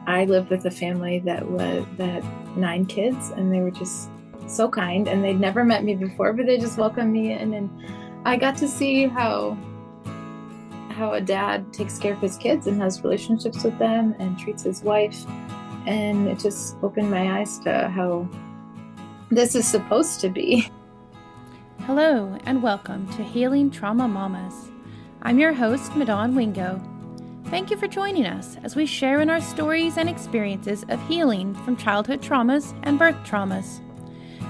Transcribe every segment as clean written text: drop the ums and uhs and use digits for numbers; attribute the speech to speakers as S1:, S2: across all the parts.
S1: I lived with a family that 9 kids, and they were just so kind, and they'd never met me before, but they just welcomed me in, and I got to see how a dad takes care of his kids and has relationships with them and treats his wife, and it just opened my eyes to how this is supposed to be.
S2: Hello and welcome to Healing Trauma Mamas. I'm your host, Madon Wingo. Thank you for joining us as we share in our stories and experiences of healing from childhood traumas and birth traumas.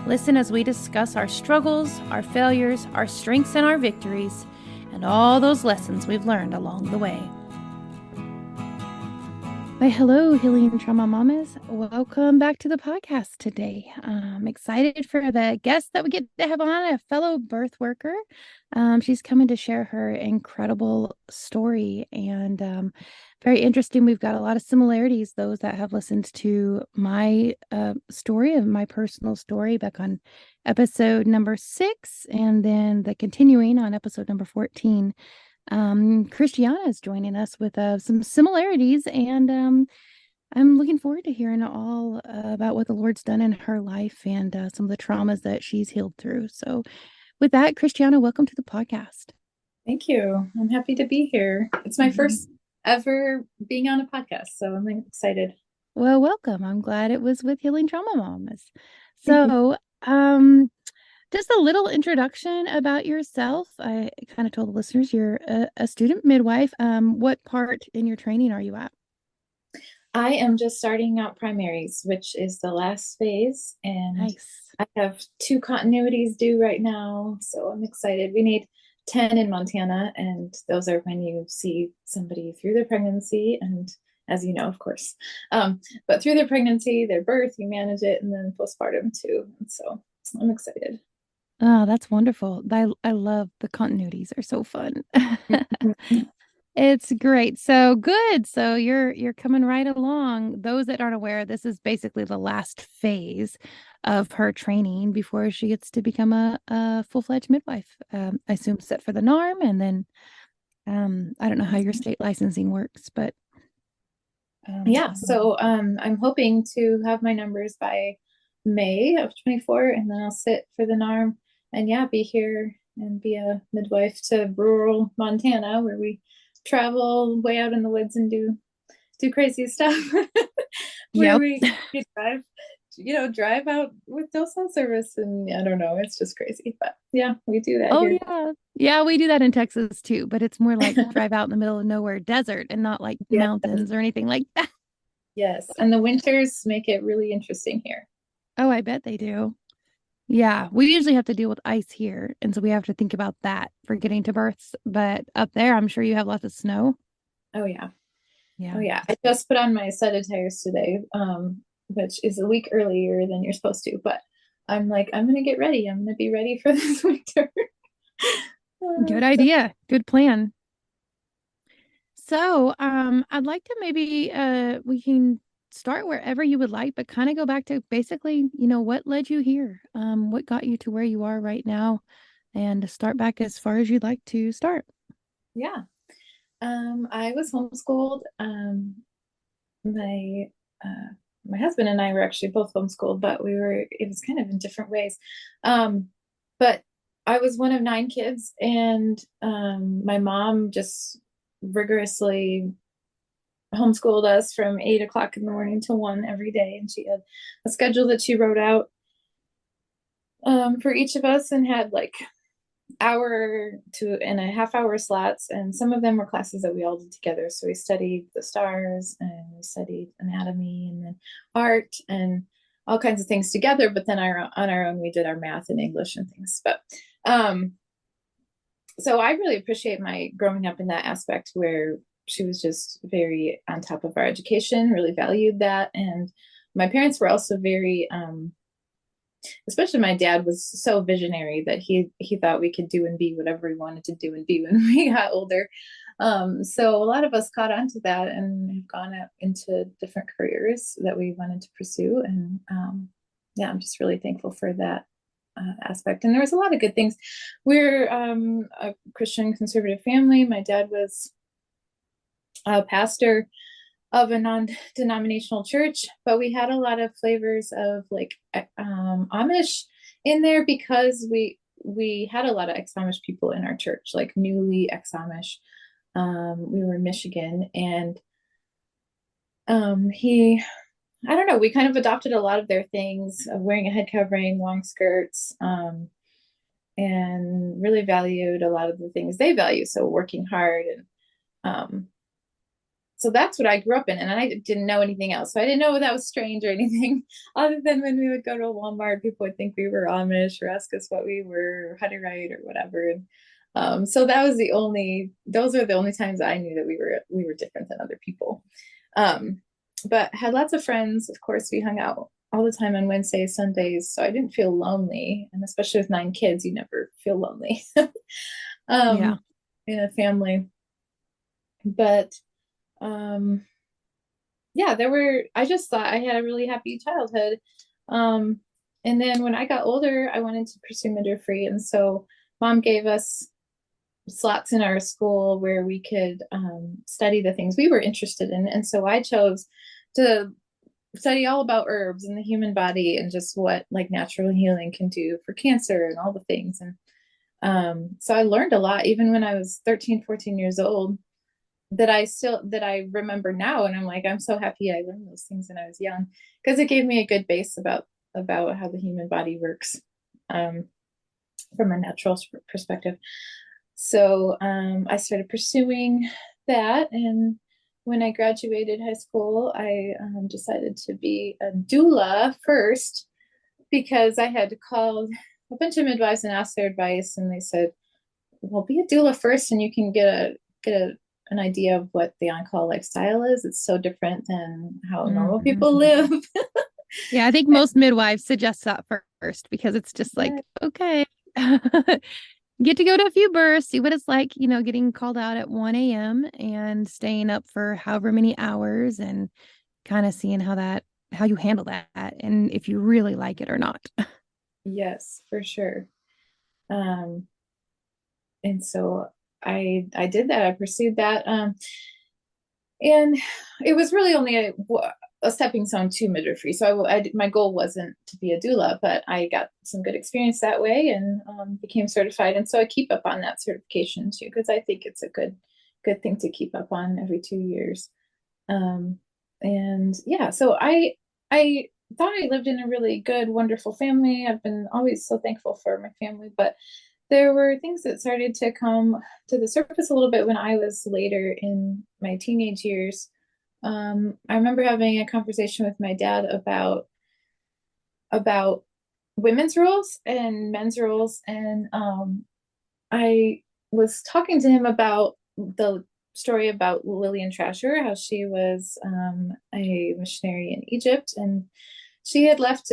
S2: Listen as we discuss our struggles, our failures, our strengths and our victories, and all those lessons we've learned along the way. Why, hello, Healing Trauma Mamas. Welcome back to the podcast today. I'm excited for the guest that we get to have on, a fellow birth worker. She's coming to share her incredible story, and very interesting. We've got a lot of similarities, those that have listened to my story, of my personal story back on episode number 6, and then the continuing on episode number 14. Christiana is joining us with some similarities, and I'm looking forward to hearing all about what the Lord's done in her life and some of the traumas that she's healed through. So with that, Christiana, welcome to the podcast.
S1: Thank you. I'm happy to be here. It's my first ever being on a podcast, so I'm excited.
S2: Well, welcome. I'm glad it was with Healing Trauma Mamas. So, just a little introduction about yourself. I kind of told the listeners you're a student midwife. What part in your training are you at?
S1: I am just starting out primaries, which is the last phase, and
S2: Nice.
S1: I have 2 continuities due right now, so I'm excited. We need 10 in Montana, and those are when you see somebody through their pregnancy, and as you know, of course, but through their pregnancy, their birth, you manage it, and then postpartum too. And so I'm excited.
S2: Oh, that's wonderful. I love the continuities. Are so fun. It's great. So good. So you're coming right along. Those that aren't aware, this is basically the last phase of her training before she gets to become a full-fledged midwife. I assume set for the NARM, and then I don't know how your state licensing works, but
S1: Yeah, so I'm hoping to have my numbers by May of 24, and then I'll sit for the NARM and yeah, be here and be a midwife to rural Montana, where we travel way out in the woods and do crazy stuff. Where
S2: yep.
S1: we drive out with no cell service, and I don't know, it's just crazy. But yeah, we do that
S2: Oh
S1: here.
S2: yeah. Yeah, we do that in Texas too, but it's more like drive out in the middle of nowhere desert and not like
S1: Yeah.
S2: mountains or anything like that.
S1: Yes, and the winters make it really interesting here.
S2: Oh, I bet they do. Yeah, we usually have to deal with ice here, and so we have to think about that for getting to births. But up there, I'm sure you have lots of snow.
S1: Oh yeah. Oh
S2: Yeah.
S1: yeah. I just put on my set of tires today, which is a week earlier than you're supposed to, but I'm like, I'm gonna get ready. I'm gonna be ready for this winter.
S2: Good
S1: So
S2: idea. Good plan. So, I'd like to maybe we can start wherever you would like, but kind of go back to basically, what led you here? What got you to where you are right now, and start back as far as you'd like to start.
S1: yeah. I was homeschooled. My uh my husband and I were actually both homeschooled, but it was kind of in different ways. But I was one of 9 kids, and my mom just rigorously homeschooled us from 8 o'clock in the morning to 1 every day. And she had a schedule that she wrote out for each of us, and had like hour to and a half hour slots. And some of them were classes that we all did together. So we studied the stars, and we studied anatomy, and then art, and all kinds of things together. But then on our own, we did our math and English and things. But so I really appreciate my growing up in that aspect, where she was just very on top of our education, really valued that. And my parents were also very, especially my dad was so visionary that he thought we could do and be whatever we wanted to do and be when we got older. So a lot of us caught on to that and have gone out into different careers that we wanted to pursue. And yeah, I'm just really thankful for that aspect. And there was a lot of good things. We're a Christian conservative family. My dad was a pastor of a non-denominational church, but we had a lot of flavors of like Amish in there because we had a lot of ex-Amish people in our church, like newly ex-Amish. We were in Michigan, and he, I don't know, we kind of adopted a lot of their things of wearing a head covering, long skirts, and really valued a lot of the things they value. So working hard, and so that's what I grew up in, and I didn't know anything else. So I didn't know that was strange or anything, other than when we would go to Walmart, people would think we were Amish or ask us what we were, or how to write or whatever. And so that was those were the only times I knew that we were different than other people. Um, but had lots of friends. Of course, we hung out all the time on Wednesdays, Sundays, so I didn't feel lonely. And especially with 9 kids, you never feel lonely
S2: Yeah.
S1: um, in a family. But um, yeah, I just thought I had a really happy childhood. Um, and then when I got older, I wanted to pursue midwifery. And so mom gave us slots in our school where we could study the things we were interested in. And so I chose to study all about herbs and the human body and just what like natural healing can do for cancer and all the things. And so I learned a lot, even when I was 13, 14 years old, that I remember now. And I'm like, I'm so happy I learned those things when I was young, because it gave me a good base about how the human body works um, from a natural perspective. So I started pursuing that. And when I graduated high school, I decided to be a doula first, because I had called a bunch of midwives and asked their advice. And they said, well, be a doula first, and you can an idea of what the on-call lifestyle is. It's so different than how normal people
S2: Mhm.
S1: live.
S2: Yeah, I think most midwives suggest that first because it's just like,
S1: Yeah.
S2: okay, get to go to a few births, see what it's like, getting called out at 1 a.m. and staying up for however many hours and kind of seeing how you handle that and if you really like it or not.
S1: Yes, for sure. Um, and so I did that. I pursued that. And it was really only a stepping stone to midwifery. So my goal wasn't to be a doula, but I got some good experience that way, and became certified. And so I keep up on that certification too, because I think it's a good thing to keep up on every 2 years. Um, and yeah, so I thought I lived in a really good, wonderful family. I've been always so thankful for my family, but there were things that started to come to the surface a little bit when I was later in my teenage years. I remember having a conversation with my dad about women's roles and men's roles, and I was talking to him about the story about Lillian Trasher, how she was a missionary in Egypt, and she had left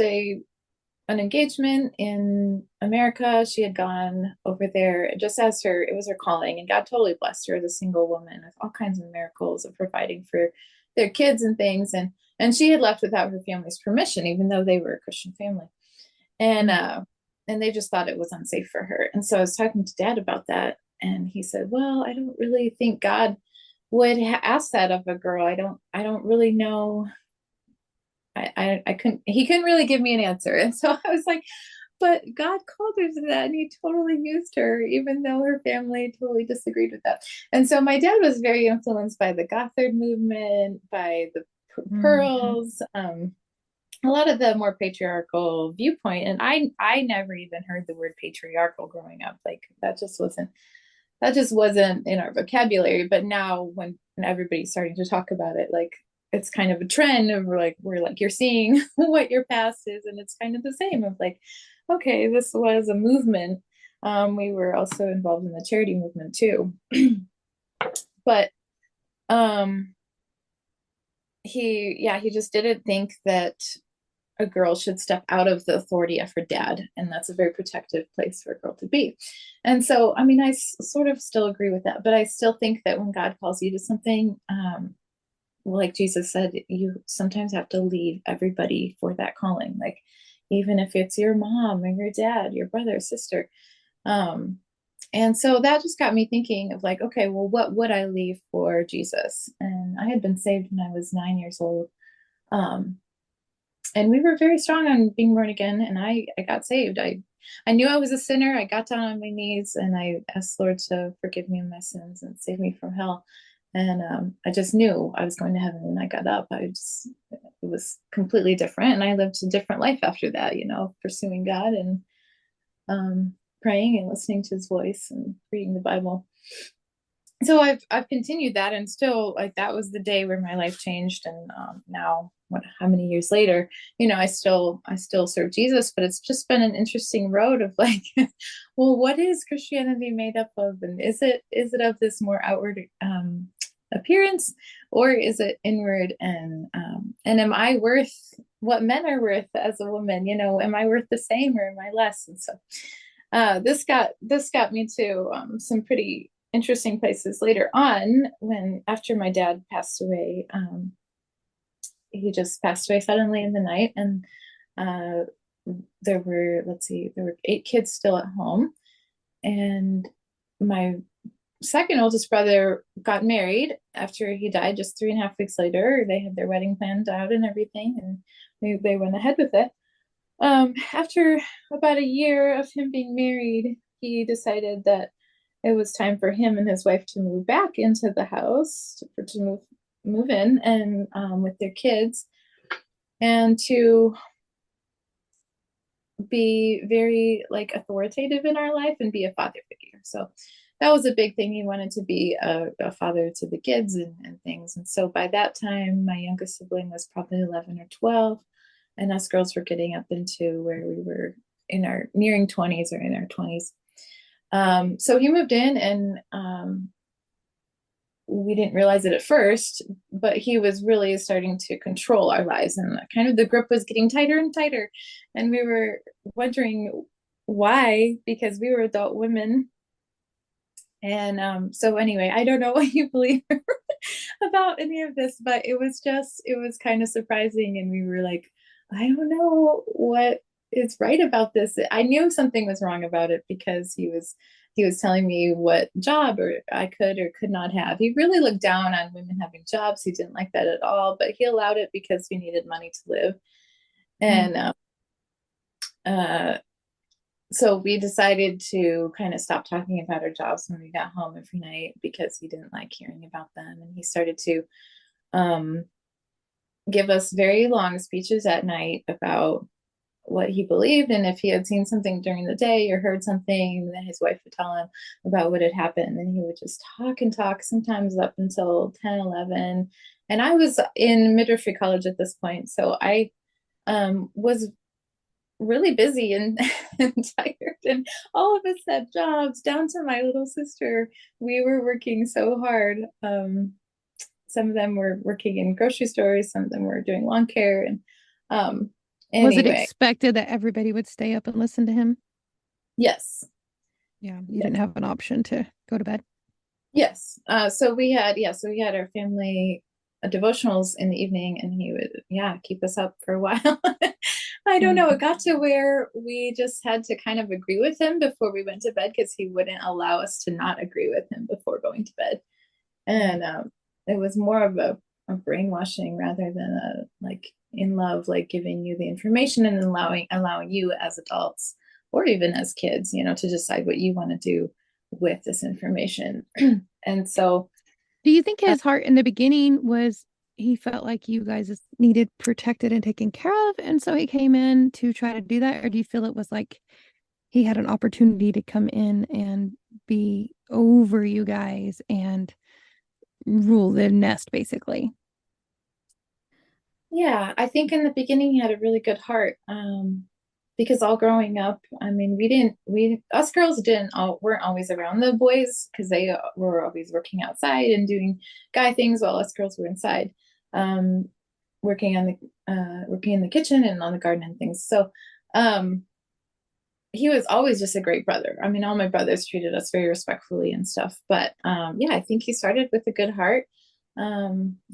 S1: an engagement in America. She had gone over there just as it was her calling, and God totally blessed her as a single woman with all kinds of miracles of providing for their kids and things. And she had left without her family's permission, even though they were a Christian family. And they just thought it was unsafe for her. And so I was talking to Dad about that, and he said, "Well, I don't really think God would ask that of a girl. I don't really know. I couldn't, he couldn't really give me an answer." And so I was like, but God called her to that, and he totally used her, even though her family totally disagreed with that. And so my dad was very influenced by the Gothard movement, by the
S2: Mhm.
S1: Pearls, a lot of the more patriarchal viewpoint. And I never even heard the word patriarchal growing up. Like that just wasn't in our vocabulary. But now when everybody's starting to talk about it, like it's kind of a trend of we're like you're seeing what your past is, and it's kind of the same of like, okay, this was a movement. We were also involved in the charity movement too. But um he just didn't think that a girl should step out of the authority of her dad, and that's a very protective place for a girl to be. And so I mean sort of still agree with that, but I still think that when God calls you to something, like Jesus said, you sometimes have to leave everybody for that calling, like even if it's your mom and your dad, your brother, sister. um And so that just got me thinking of like, okay, well, what would I leave for Jesus? And I had been saved when I was 9 years old. Um, and we were very strong on being born again, and I got saved. I knew I was a sinner. I got down on my knees and I asked Lord to forgive me of my sins and save me from hell. And I just knew I was going to heaven when I got up. It was completely different. And I lived a different life after that, pursuing God and um, praying and listening to his voice and reading the Bible. So I've continued that, and still, like, that was the day where my life changed. And now, how many years later, I still serve Jesus, but it's just been an interesting road of like, well, what is Christianity made up of, and is it of this more outward appearance, or is it inward? And am I worth what men are worth as a woman? Am I worth the same, or am I less? And so this got me to some pretty interesting places later on, when after my dad passed away. He just passed away suddenly in the night, and uh, there were 8 kids still at home, and my second oldest brother got married after he died. Just 3.5 weeks later, they had their wedding planned out and everything, and they went ahead with it. After about a year of him being married, he decided that it was time for him and his wife to move back into the house, to move in, and with their kids, and to be very like authoritative in our life and be a father figure. So that was a big thing. He wanted to be a father to the kids and things. And so by that time, my youngest sibling was probably 11 or 12, and us girls were getting up into where we were in our nearing 20s or in our 20s. So he moved in, and we didn't realize it at first, but he was really starting to control our lives, and kind of the grip was getting tighter and tighter. And we were wondering why, because we were adult women. And so anyway, I don't know what you believe about any of this, but it was kind of surprising. And we were like, I don't know what is right about this. I knew something was wrong about it, because he was telling me what job or I could or could not have. He really looked down on women having jobs. He didn't like that at all, but he allowed it because we needed money to live. And uh, so we decided to kind of stop talking about our jobs when we got home every night, because he didn't like hearing about them. And he started to um, give us very long speeches at night about what he believed, and if he had seen something during the day or heard something, then his wife would tell him about what had happened, and he would just talk and talk, sometimes up until 10, 11. And I was in midwifery college at this point, so I was really busy and, and tired, and all of us had jobs, down to my little sister. We were working so hard. Some of them were working in grocery stores, some of them were doing lawn care, and um,
S2: Was it
S1: anyway.
S2: expected that everybody would stay up and listen to him?
S1: Yes.
S2: Yeah, you
S1: Yes.
S2: didn't have an option to go to bed.
S1: Yes. So we had our family devotionals in the evening, and he would, yeah, keep us up for a while. I don't know. It got to where we just had to kind of agree with him before we went to bed, because he wouldn't allow us to not agree with him before going to bed. And it was more of a brainwashing rather than a like in love, like giving you the information and allowing you as adults, or even as kids, to decide what you want to do with this information. And so
S2: Do you think
S1: uh,
S2: his heart in the beginning was he felt like you guys needed protected and taken care of, and so he came in to try to do that? Or do you feel it was like he had an opportunity to come in and be over you guys and rule the nest, basically?
S1: yeah, I think in the beginning he had a really good heart. Because all growing up, I mean, us girls weren't always around the boys, because they were always working outside and doing guy things, while us girls were inside, um, working in the kitchen and on the garden and things. So, um, he was always just a great brother. I mean, all my brothers treated us very respectfully and stuff. But yeah, I think he started with a good heart.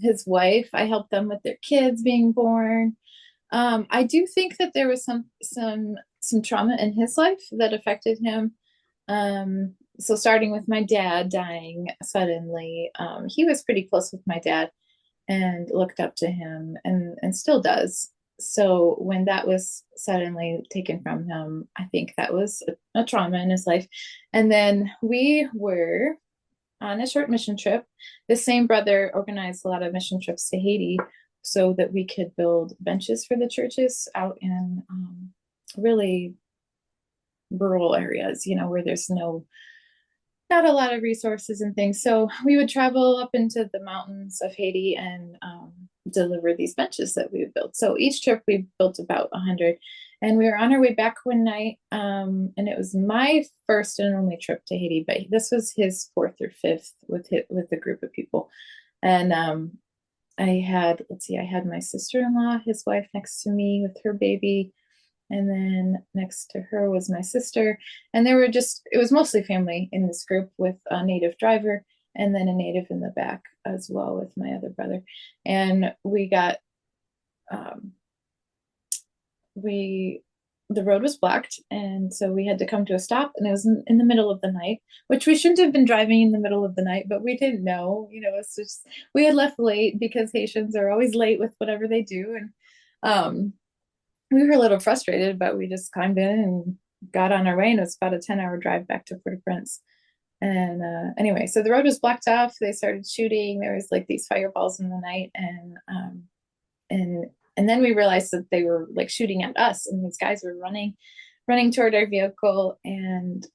S1: His wife, I helped them with their kids being born. I do think that there was some trauma in his life that affected him. so starting with my dad dying suddenly, he was pretty close with my dad and looked up to him and still does. So when that was suddenly taken from him, I think that was a trauma in his life. And then we were on a short mission trip. The same brother organized a lot of mission trips to Haiti so that we could build benches for the churches out in really rural areas, where there's not a lot of resources and things. So we would travel up into the mountains of Haiti and deliver these benches that we would build. So each trip we built about 100. And we were on our way back one night, and it was my first and only trip to Haiti, but this was his fourth or fifth with a group of people. And I had my sister-in-law, his wife, next to me with her baby, and then next to her was my sister. And it was mostly family in this group with a native driver and then a native in the back as well with my other brother. And um, the road was blocked. And so we had to come to a stop, and it was in the middle of the night, which we shouldn't have been driving in the middle of the night, but we didn't know, it's just, we had left late because Haitians are always late with whatever they do. And, we were a little frustrated, but we just climbed in and got on our way, and it was about a 10-hour drive back to Port-au-Prince. And anyway, so the road was blocked off. They started shooting. There was like these fireballs in the night, and then we realized that they were like shooting at us, and these guys were running toward our vehicle, and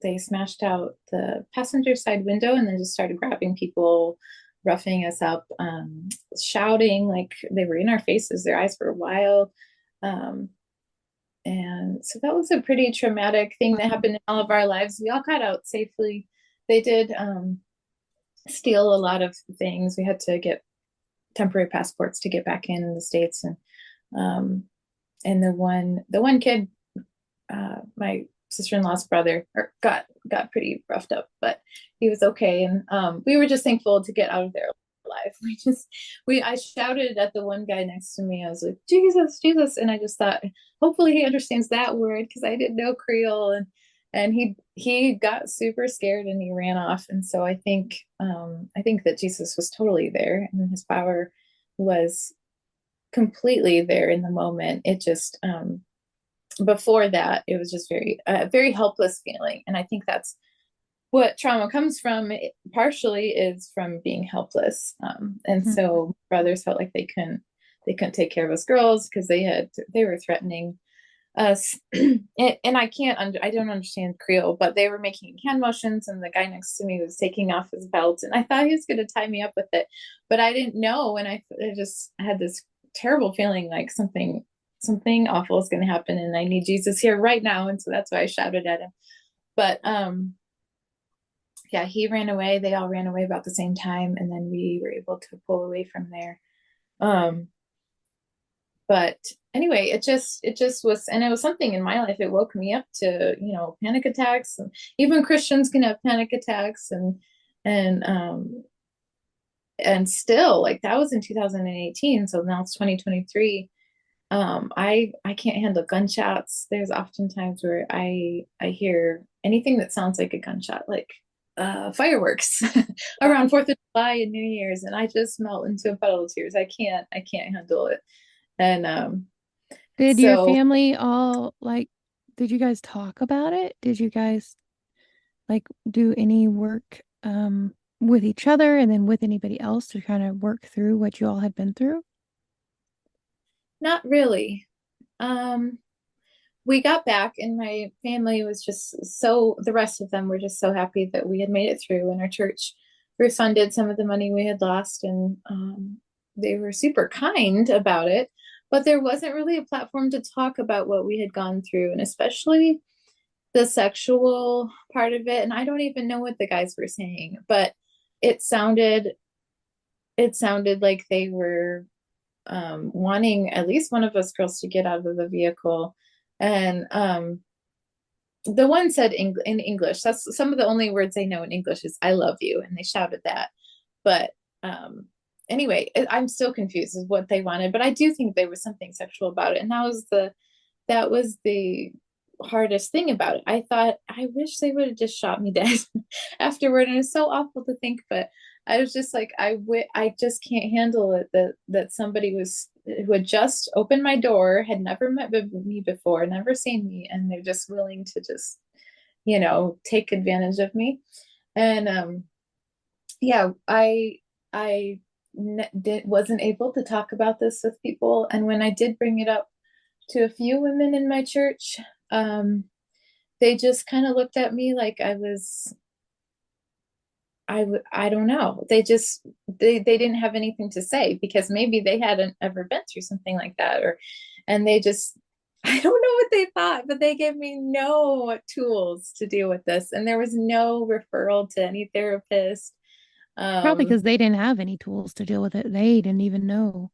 S1: they smashed out the passenger side window and then just started grabbing people, roughing us up, shouting like they were in our faces. Their eyes were wild. Um, and so that was a pretty traumatic thing that happened in all of our lives. We all got out safely. They did steal a lot of things. We had to get temporary passports to get back in the States. And the one kid, my sister-in-law's brother, got pretty roughed up, but he was okay. And we were just thankful to get out of there alive. I shouted at the one guy next to me. I was like, Jesus, Jesus. And I just thought, hopefully he understands that word, because I didn't know Creole. And he got super scared and he ran off. And so I think that Jesus was totally there, and his power was completely there in the moment. It just before that, it was just very helpless feeling. And I think that's what trauma comes from, partially is from being helpless. And
S2: Mhm.
S1: so brothers felt like they couldn't take care of us girls because they were threatening us. And I don't understand Creole, but they were making hand motions, and the guy next to me was taking off his belt, and I thought he was going to tie me up with it, but I didn't know. And I just had this terrible feeling like something awful is going to happen, and I need Jesus here right now. And so that's why I shouted at him. But yeah, he ran away. They all ran away about the same time, and then we were able to pull away from there. Um, but anyway, it just was, and it was something in my life. It woke me up to, panic attacks, and even Christians can have panic attacks, and and still, like, that was in 2018, so now it's 2023. I can't handle gunshots. There's often times where I hear anything that sounds like a gunshot, like fireworks around 4th of July and New Year's, and I just melt into a puddle of tears. I can't handle it. And
S2: Did your
S1: so
S2: family did you guys talk about it? Did you guys do any work with each other and then with anybody else to kind of work through what you all had been through?
S1: not really. Um, we got back, and my family was just the rest of them were just so happy that we had made it through, and our church refunded some of the money we had lost. And they were super kind about it, but there wasn't really a platform to talk about what we had gone through, and especially the sexual part of it. And I don't even know what the guys were saying, but it sounded it sounded like they were wanting at least one of us girls to get out of the vehicle. And the one said in English. That's some of the only words they know in English is "I love you," and they shouted that. But anyway, I'm still confused as what they wanted. But I do think there was something sexual about it, and that was the hardest thing about it. I thought, I wish they would have just shot me dead afterward. And it's so awful to think, but I was just like, I just can't handle it that somebody was who had just opened my door, had never met me before, never seen me, and they're just willing to just, take advantage of me. And yeah, I wasn't able to talk about this with people, and when I did bring it up to a few women in my church, um, they just kind of looked at me like I don't know. They didn't have anything to say because maybe they hadn't ever been through something like that, and they just I don't know what they thought, but they gave me no tools to deal with this, and there was no referral to any therapist.
S2: Probably
S1: Um,
S2: because they didn't have any tools to deal with it. They didn't even know.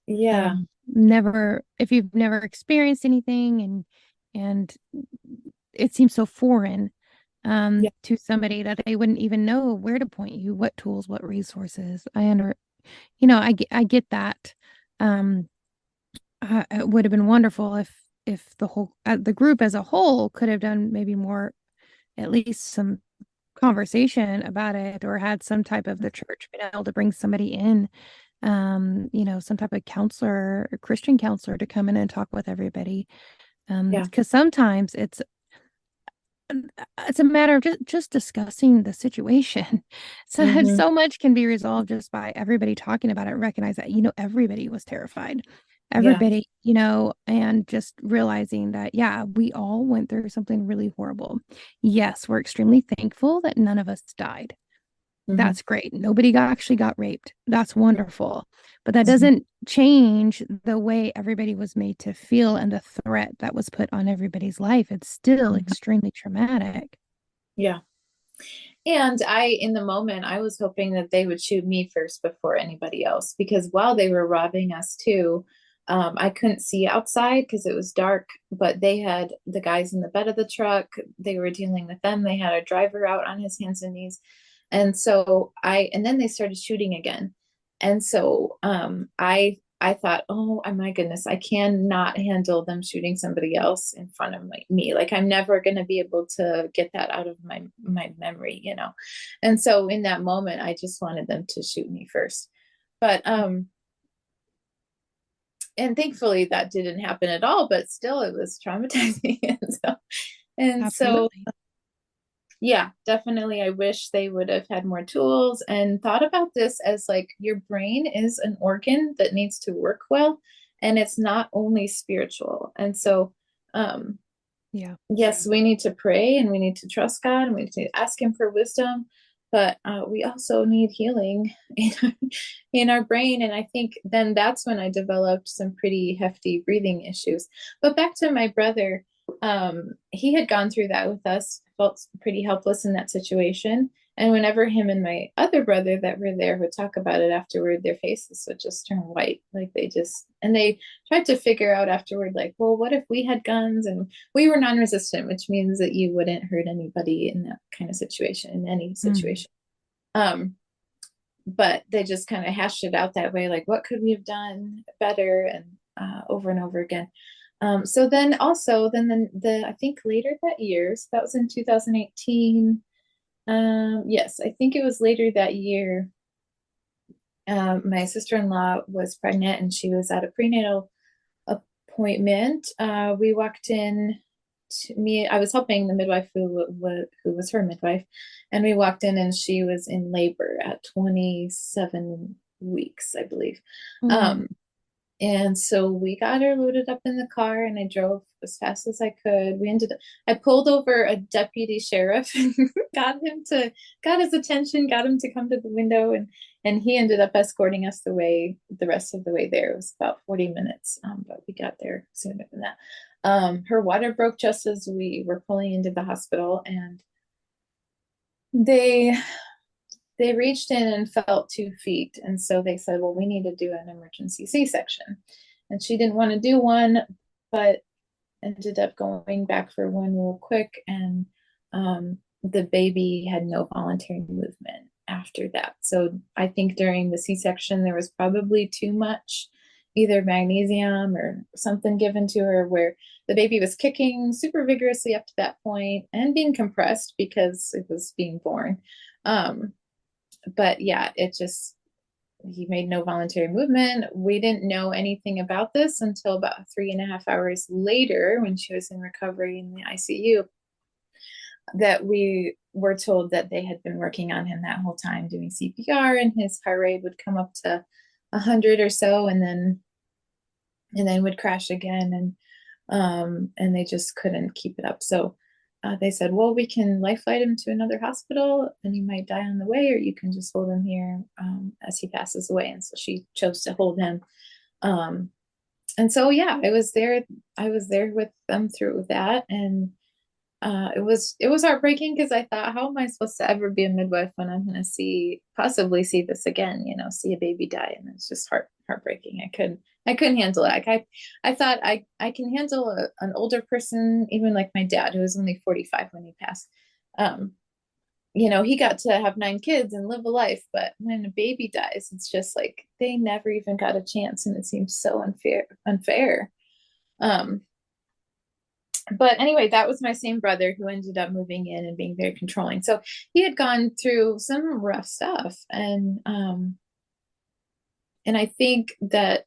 S1: yeah,
S2: Never, if you've never experienced anything and it seems so foreign
S1: yeah,
S2: to somebody that they wouldn't even know where to point you, what tools, what resources. I get that. Um, it would have been wonderful if the group as a whole could have done maybe more, at least some conversation about it, or had some type of the church been able to bring somebody in, some type of counselor, a Christian counselor, to come in and talk with everybody.
S1: yeah.
S2: Because sometimes it's a matter of just discussing the situation. So
S1: Hmm.
S2: so much can be resolved just by everybody talking about it, recognize that, everybody was terrified.
S1: Yeah.
S2: Everybody, and just realizing that, yeah, we all went through something really horrible. Yes, we're extremely thankful that none of us died.
S1: Hmm.
S2: That's great. Nobody actually got raped. That's wonderful. But that
S1: Hmm.
S2: doesn't change the way everybody was made to feel and the threat that was put on everybody's life. It's still
S1: Hmm.
S2: extremely traumatic.
S1: Yeah. And in the moment, I was hoping that they would shoot me first before anybody else, because while they were robbing us too, I couldn't see outside because it was dark, but they had the guys in the bed of the truck. They were dealing with them. They had a driver out on his hands and knees. And then they started shooting again. And so I thought, oh my goodness, I cannot handle them shooting somebody else in front of me. Like I'm never going to be able to get that out of my memory. And so in that moment, I just wanted them to shoot me first. But and thankfully that didn't happen at all, but still it was traumatizing. And so
S2: Absolutely.
S1: yeah, definitely. I wish they would have had more tools and thought about this as like your brain is an organ that needs to work well, and it's not only spiritual. And so, um,
S2: Yeah.
S1: yes, we need to pray and we need to trust God and we need to ask Him for wisdom, but we also need healing in our brain. And I think then that's when I developed some pretty hefty breathing issues. But back to my brother, he had gone through that with us, felt pretty helpless in that situation. And whenever him and my other brother that were there would talk about it afterward, their faces would just turn white. And they tried to figure out afterward, like, well, what if we had guns and we were non-resistant, which means that you wouldn't hurt anybody in that kind of situation, in any
S2: Mm.
S1: situation. Um, but they just kind of hashed it out that way, like what could we have done better, and over and over again. So then also, then I think later that year, so that was in 2018. Yes, I think it was later that year. My sister-in-law was pregnant and she was at a prenatal appointment. We walked in to me. I was helping the midwife who was her midwife, and we walked in and she was in labor at 27 weeks, I believe.
S2: Mm.
S1: Um, and so we got her loaded up in the car and I drove as fast as I could. I pulled over a deputy sheriff and got his attention, got him to come to the window, and he ended up escorting us the rest of the way there. It was about 40 minutes, but we got there sooner than that. Her water broke just as we were pulling into the hospital, and they they reached in and felt 2 feet. And so they said, well, we need to do an emergency C-section. And she didn't want to do one, but ended up going back for one real quick. And the baby had no voluntary movement after that. So I think during the C-section, there was probably too much either magnesium or something given to her where the baby was kicking super vigorously up to that point and being compressed because it was being born. Um, but yeah, it just, he made no voluntary movement. We didn't know anything about this until about 3.5 hours later when she was in recovery in the ICU, that we were told that they had been working on him that whole time doing CPR, and his heart rate would come up to 100 or so, and then would crash again, and they just couldn't keep it up. So they said, well, we can life flight him to another hospital and he might die on the way, or you can just hold him here as he passes away. And so she chose to hold him. Um, and so, yeah, I was there with them through that. And it was heartbreaking because I thought, how am I supposed to ever be a midwife when I'm going to possibly see this again, see a baby die? And it's just heartbreaking. I couldn't handle it. Like I thought I can handle an older person, even like my dad, who was only 45 when he passed. Um, he got to have 9 kids and live a life, but when a baby dies, it's just like they never even got a chance, and it seems so unfair. Um, but anyway, that was my same brother who ended up moving in and being very controlling. So he had gone through some rough stuff, and I think that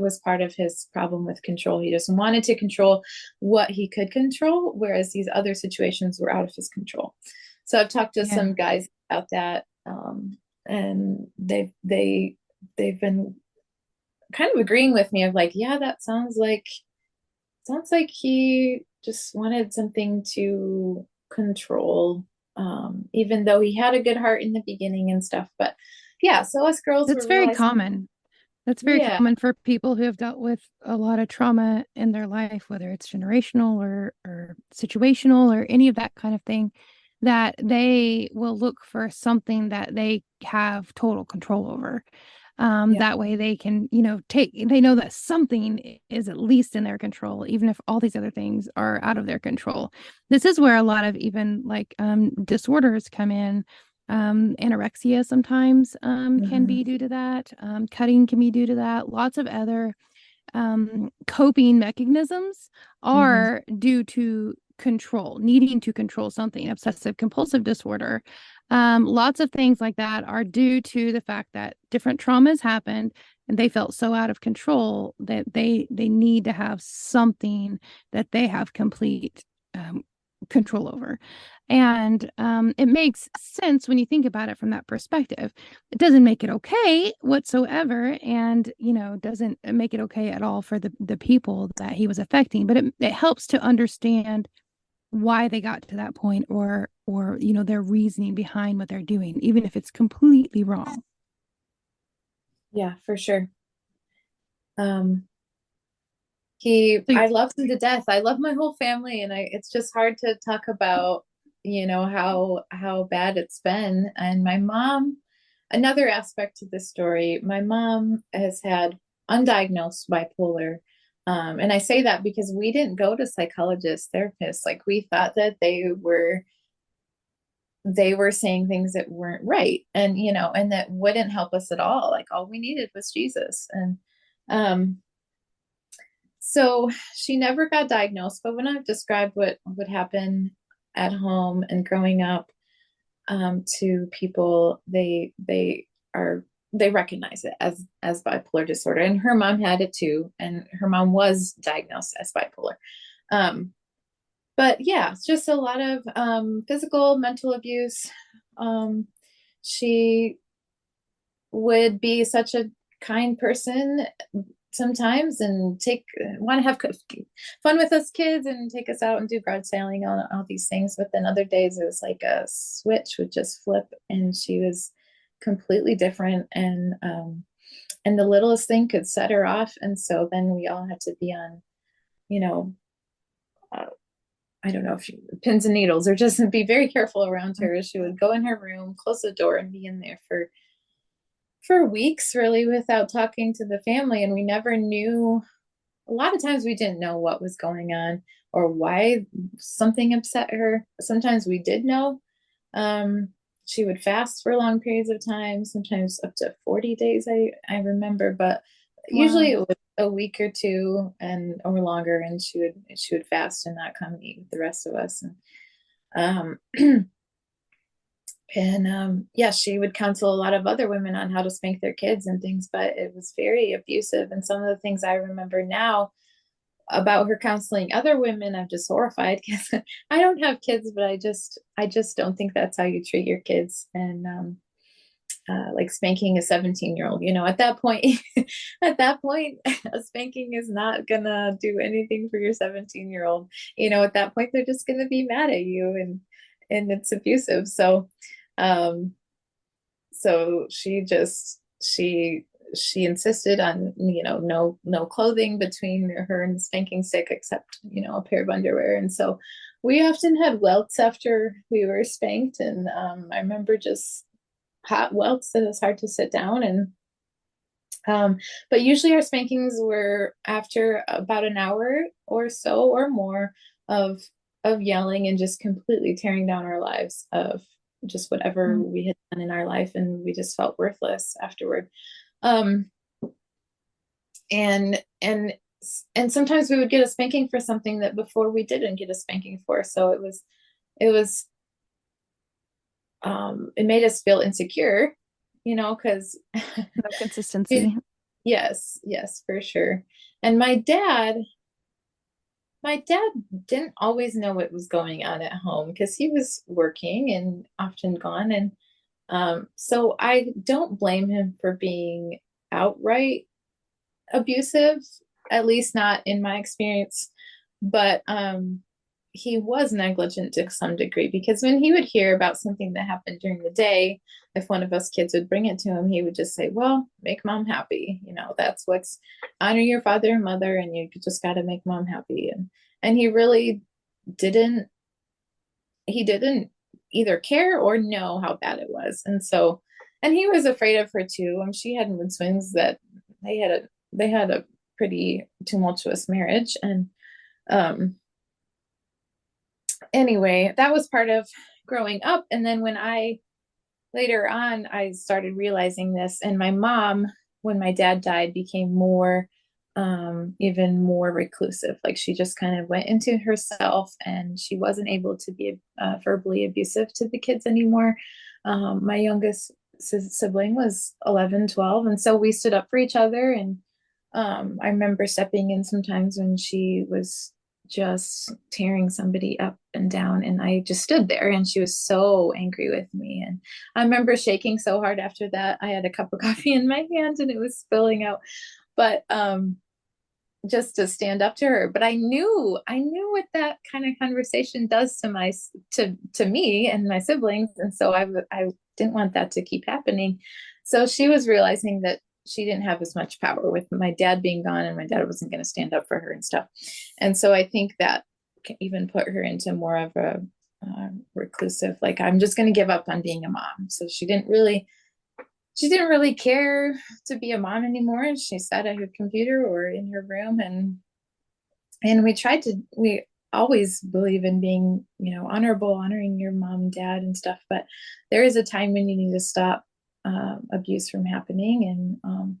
S1: was part of his problem with control. He just wanted to control what he could control, whereas these other situations were out of his control. So I've talked to
S2: Yeah.
S1: some guys about that, and they've been kind of agreeing with me of like, yeah, that sounds like he just wanted something to control, even though he had a good heart in the beginning and stuff. But yeah, so us girls
S2: That's
S1: were
S2: very
S1: realizing,
S2: common. That's very
S1: yeah,
S2: common for people who have dealt with a lot of trauma in their life, whether it's generational or situational or any of that kind of thing, that they will look for something that they have total control over.
S1: yeah,
S2: That way they can, they know that something is at least in their control, even if all these other things are out of their control. This is where a lot of even like disorders come in. Anorexia sometimes can
S1: mhm,
S2: be due to that. Cutting can be due to that. Lots of other coping mechanisms
S1: mhm,
S2: are due to control, needing to control something, obsessive compulsive disorder. Lots of things like that are due to the fact that different traumas happened and they felt so out of control that they need to have something that they have complete control over. And it makes sense when you think about it from that perspective. It doesn't make it okay whatsoever, and doesn't make it okay at all for the people that he was affecting. But it helps to understand why they got to that point, or their reasoning behind what they're doing, even if it's completely wrong.
S1: yeah, for sure. Um, he,
S2: So
S1: I love him to death. I love my whole family, and it's just hard to talk about, how bad it's been. And my mom, another aspect to this story, my mom has had undiagnosed bipolar. And I say that because we didn't go to psychologists, therapists. Like we thought that they were saying things that weren't right, and that wouldn't help us at all. Like all we needed was Jesus. And um so she never got diagnosed, but when I've described what would happen at home and growing up, to people, they recognize it as bipolar disorder. And her mom had it too, and her mom was diagnosed as bipolar. Um, but yeah, it's just a lot of physical, mental abuse. Um, she would be such a kind person sometimes and want to have fun with us kids and take us out and do garage sailing on all these things, but then other days it was like a switch would just flip and she was completely different, and the littlest thing could set her off. And so then we all had to be on, you know uh, I don't know if pins and needles, or just be very careful around her. She would go in her room, close the door, and be in there for weeks really without talking to the family. And we never knew, a lot of times we didn't know what was going on or why something upset her. Sometimes we did know. she would fast for long periods of time, sometimes up to 40 days, I remember, but usually
S2: Wow.
S1: it was a week or two and or longer, and she would fast and not come eat with the rest of us. And yeah, she would counsel a lot of other women on how to spank their kids and things, but it was very abusive. And some of the things I remember now about her counseling other women, I'm just horrified because I don't have kids, but I just don't think that's how you treat your kids. And like spanking a 17-year-old, at that point, at that point, a spanking is not gonna do anything for your 17-year-old. At that point, they're just gonna be mad at you, and it's abusive. Um, so she insisted on, no clothing between her and the spanking stick except, a pair of underwear. And so we often had welts after we were spanked. And I remember just hot welts that it's hard to sit down. And but usually our spankings were after about an hour or so or more of yelling and just completely tearing down our lives of just whatever
S2: Mm.
S1: we had done in our life, and we just felt worthless afterward. um and sometimes we would get a spanking for something that before we didn't get a spanking for, so it was it made us feel insecure, because
S2: No consistency.
S1: yes, yes, for sure. And my dad didn't always know what was going on at home because he was working and often gone. And so I don't blame him for being outright abusive, at least not in my experience. But he was negligent to some degree, because when he would hear about something that happened during the day, if one of us kids would bring it to him, he would just say, well, make mom happy. That's what's honor your father and mother, and you just got to make mom happy. And he really didn't, he didn't either care or know how bad it was. And he was afraid of her too. She had mood swings that they had a pretty tumultuous marriage. And um, anyway, that was part of growing up. And then when I later on, I started realizing this, and my mom, when my dad died, became even more reclusive. Like she just kind of went into herself, and she wasn't able to be verbally abusive to the kids anymore. My youngest sibling was 11, 12, and so we stood up for each other. And I remember stepping in sometimes when she was just tearing somebody up and down, and I just stood there, and she was so angry with me. And I remember shaking so hard after that. I had a cup of coffee in my hand and it was spilling out. But just to stand up to her. But I knew what that kind of conversation does to me and my siblings. And so I didn't want that to keep happening. So she was realizing that she didn't have as much power with my dad being gone, and my dad wasn't going to stand up for her and stuff. And so I think that can even put her into more of a reclusive, like, I'm just going to give up on being a mom. So she didn't really care to be a mom anymore. She sat at her computer or in her room, and we always believe in being, honorable, honoring your mom and dad and stuff. But there is a time when you need to stop abuse from happening. And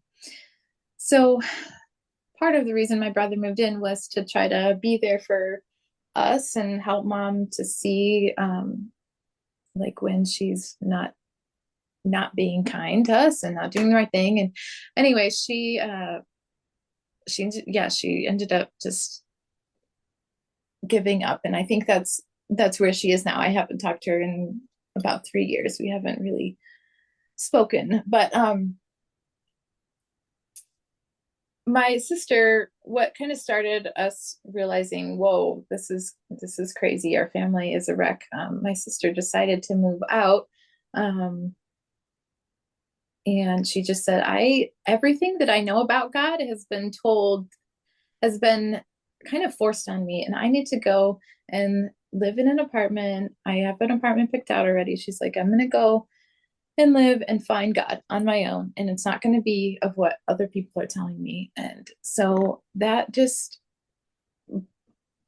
S1: so part of the reason my brother moved in was to try to be there for us and help mom to see, like, when she's not being kind to us and not doing the right thing. And anyway, she ended up just giving up. And I think that's where she is now. I haven't talked to her in about 3 years. We haven't really spoken. But my sister, what kind of started us realizing, whoa, this is crazy, our family is a wreck. My sister decided to move out. And she just said, everything that I know about God has been kind of forced on me, and I need to go and live in an apartment. I have an apartment picked out already. She's like, I'm going to go and live and find God on my own, and it's not going to be of what other people are telling me. And so that just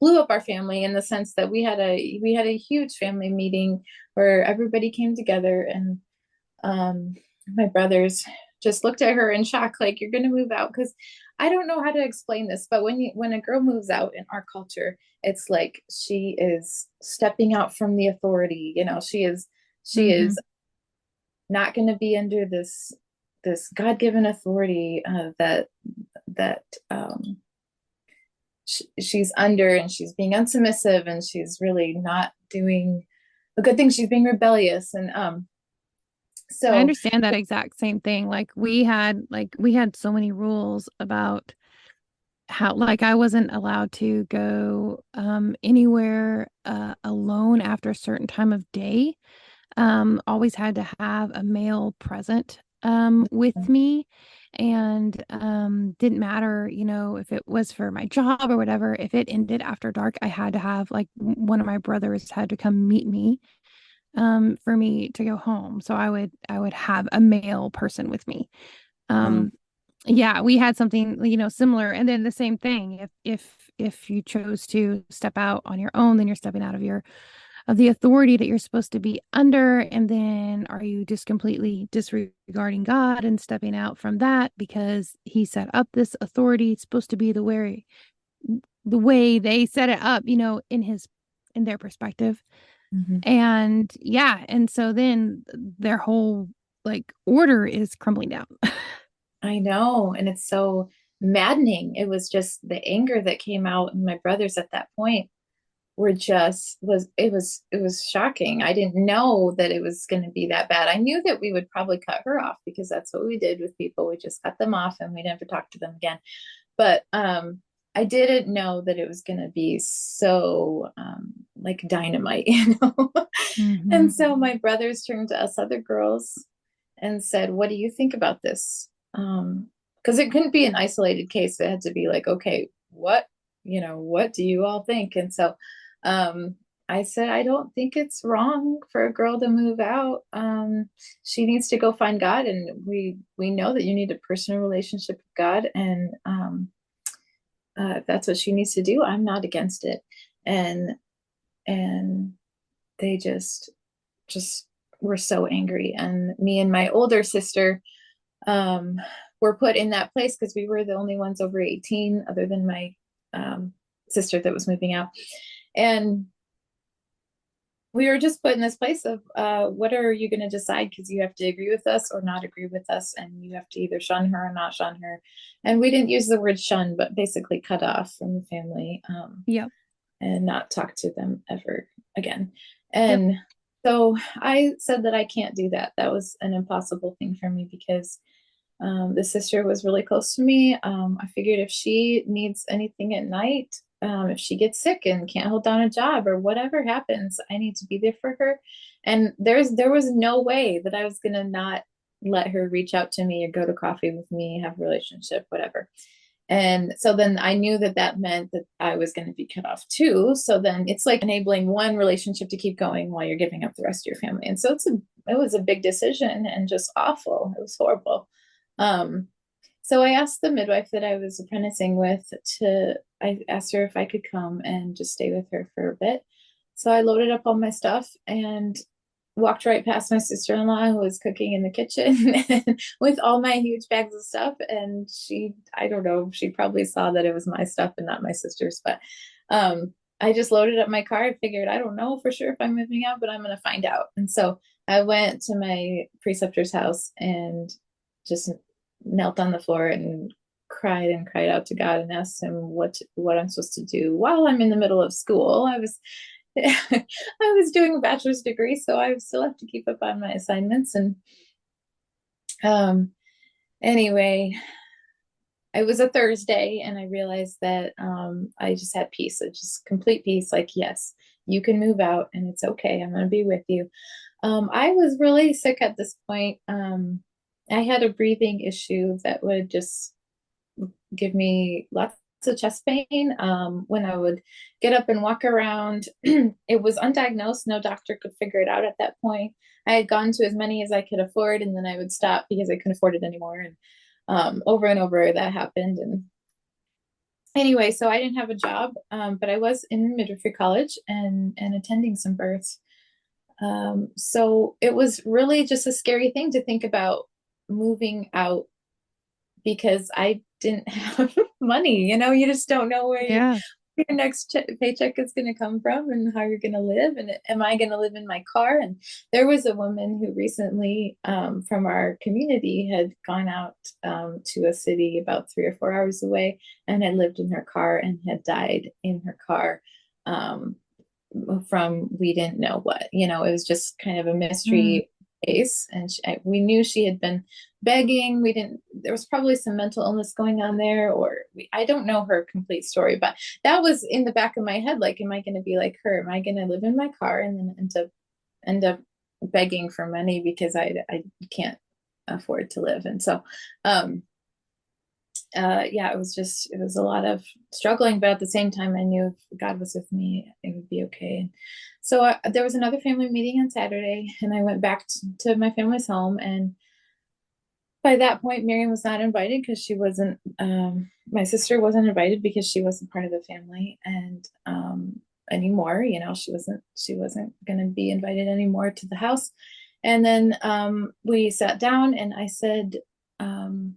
S1: blew up our family in the sense that we had a huge family meeting where everybody came together, and my brothers just looked at her in shock, like, you're going to move out. Because I don't know how to explain this, but when a girl moves out in our culture, it's like she is stepping out from the authority. She
S2: Mm-hmm.
S1: is not going to be under this God-given authority that she's under, and she's being unsubmissive, and she's really not doing a good thing. She's being rebellious, and
S2: I
S1: so
S2: understand that exact same thing. Like we had so many rules about how, like, I wasn't allowed to go anywhere alone after a certain time of day. Always had to have a male present with me. And didn't matter, if it was for my job or whatever, if it ended after dark, I had to have, like, one of my brothers had to come meet me for me to go home. So I would have a male person with me.
S1: um,
S2: Um yeah, we had something, similar. And then the same thing, if you chose to step out on your own, then you're stepping out of the authority that you're supposed to be under. And then are you just completely disregarding God and stepping out from that because he set up this authority? It's supposed to be the way they set it up, in their perspective.
S1: mhm.
S2: And yeah, and so then their whole, like, order is crumbling down.
S1: I know, and it's so maddening. It was just the anger that came out, and my brothers at that point were just was it was shocking. I didn't know that it was going to be that bad. I knew that we would probably cut her off because that's what we did with people. We just cut them off and we never talked to them again. But I didn't know that it was going to be so like dynamite, you know.
S2: Hmm.
S1: And so my brothers turned to us other girls and said, "What do you think about this?" Because it couldn't be an isolated case. It had to be like, okay, what do you all think? And so um, I said, I don't think it's wrong for a girl to move out. She needs to go find God, and we know that you need a personal relationship with God, and if that's what she needs to do, I'm not against it. And and they just were so angry, and me and my older sister um, were put in that place because we were the only ones over 18, other than my um, sister that was moving out. And we were just put in this place of what are you going to decide? Because you have to agree with us or not agree with us, and you have to either shun her or not shun her. And we didn't use the word shun, but basically cut off from the family,
S2: Yep.
S1: and not talk to them ever again.
S2: Yep.
S1: And so I said that I can't do that. That was an impossible thing for me because the sister was really close to me. I figured if she needs anything at night, if she gets sick and can't hold down a job or whatever happens, I need to be there for her. And there was no way that I was gonna not let her reach out to me or go to coffee with me, have a relationship, whatever. And so then I knew that that meant that I was going to be cut off too. So then it's like enabling one relationship to keep going while you're giving up the rest of your family. And so it was a big decision and just awful. It was horrible. Um, so I asked the midwife that I was apprenticing with I asked her if I could come and just stay with her for a bit. So I loaded up all my stuff and walked right past my sister-in-law who was cooking in the kitchen with all my huge bags of stuff. And I don't know, she probably saw that it was my stuff and not my sister's, but I just loaded up my car. I figured, I don't know for sure if I'm moving out, but I'm going to find out. And so I went to my preceptor's house and just knelt on the floor and cried out to God and asked him what I'm supposed to do while I'm in the middle of school. I was doing a bachelor's degree, so I still have to keep up on my assignments. And um, anyway, it was a Thursday, and I realized that I just had peace, just complete peace. Like, yes, you can move out, and it's okay. I'm going to be with you. I was really sick at this point. I had a breathing issue that would just give me lots of chest pain. When I would get up and walk around, it was undiagnosed. No doctor could figure it out at that point. I had gone to as many as I could afford, and then I would stop because I couldn't afford it anymore. And over that happened. And anyway, so I didn't have a job, but I was in midwifery college and attending some births. So it was really just a scary thing to think about moving out because I didn't have money. You just don't know where
S2: Yeah.
S1: your next paycheck is going to come from and how you're going to live. And am I going to live in my car? And there was a woman who recently, from our community, had gone out to a city about 3 or 4 hours away and had lived in her car and had died in her car. From we didn't know what, it was just kind of a
S2: Mm.
S1: mystery case. And we knew she had been begging. We didn't, there was probably some mental illness going on there, or I don't know her complete story, but that was in the back of my head. Like, am I going to be like her? Am I going to live in my car and then end up begging for money because I can't afford to live? And so, yeah, it was a lot of struggling, but at the same time, I knew if God was with me, it would be okay. And so there was another family meeting on Saturday, and I went back to my family's home. And by that point, Miriam was not invited because she wasn't, my sister wasn't invited because she wasn't part of the family and anymore. She wasn't going to be invited anymore to the house. And then we sat down, and I said, um,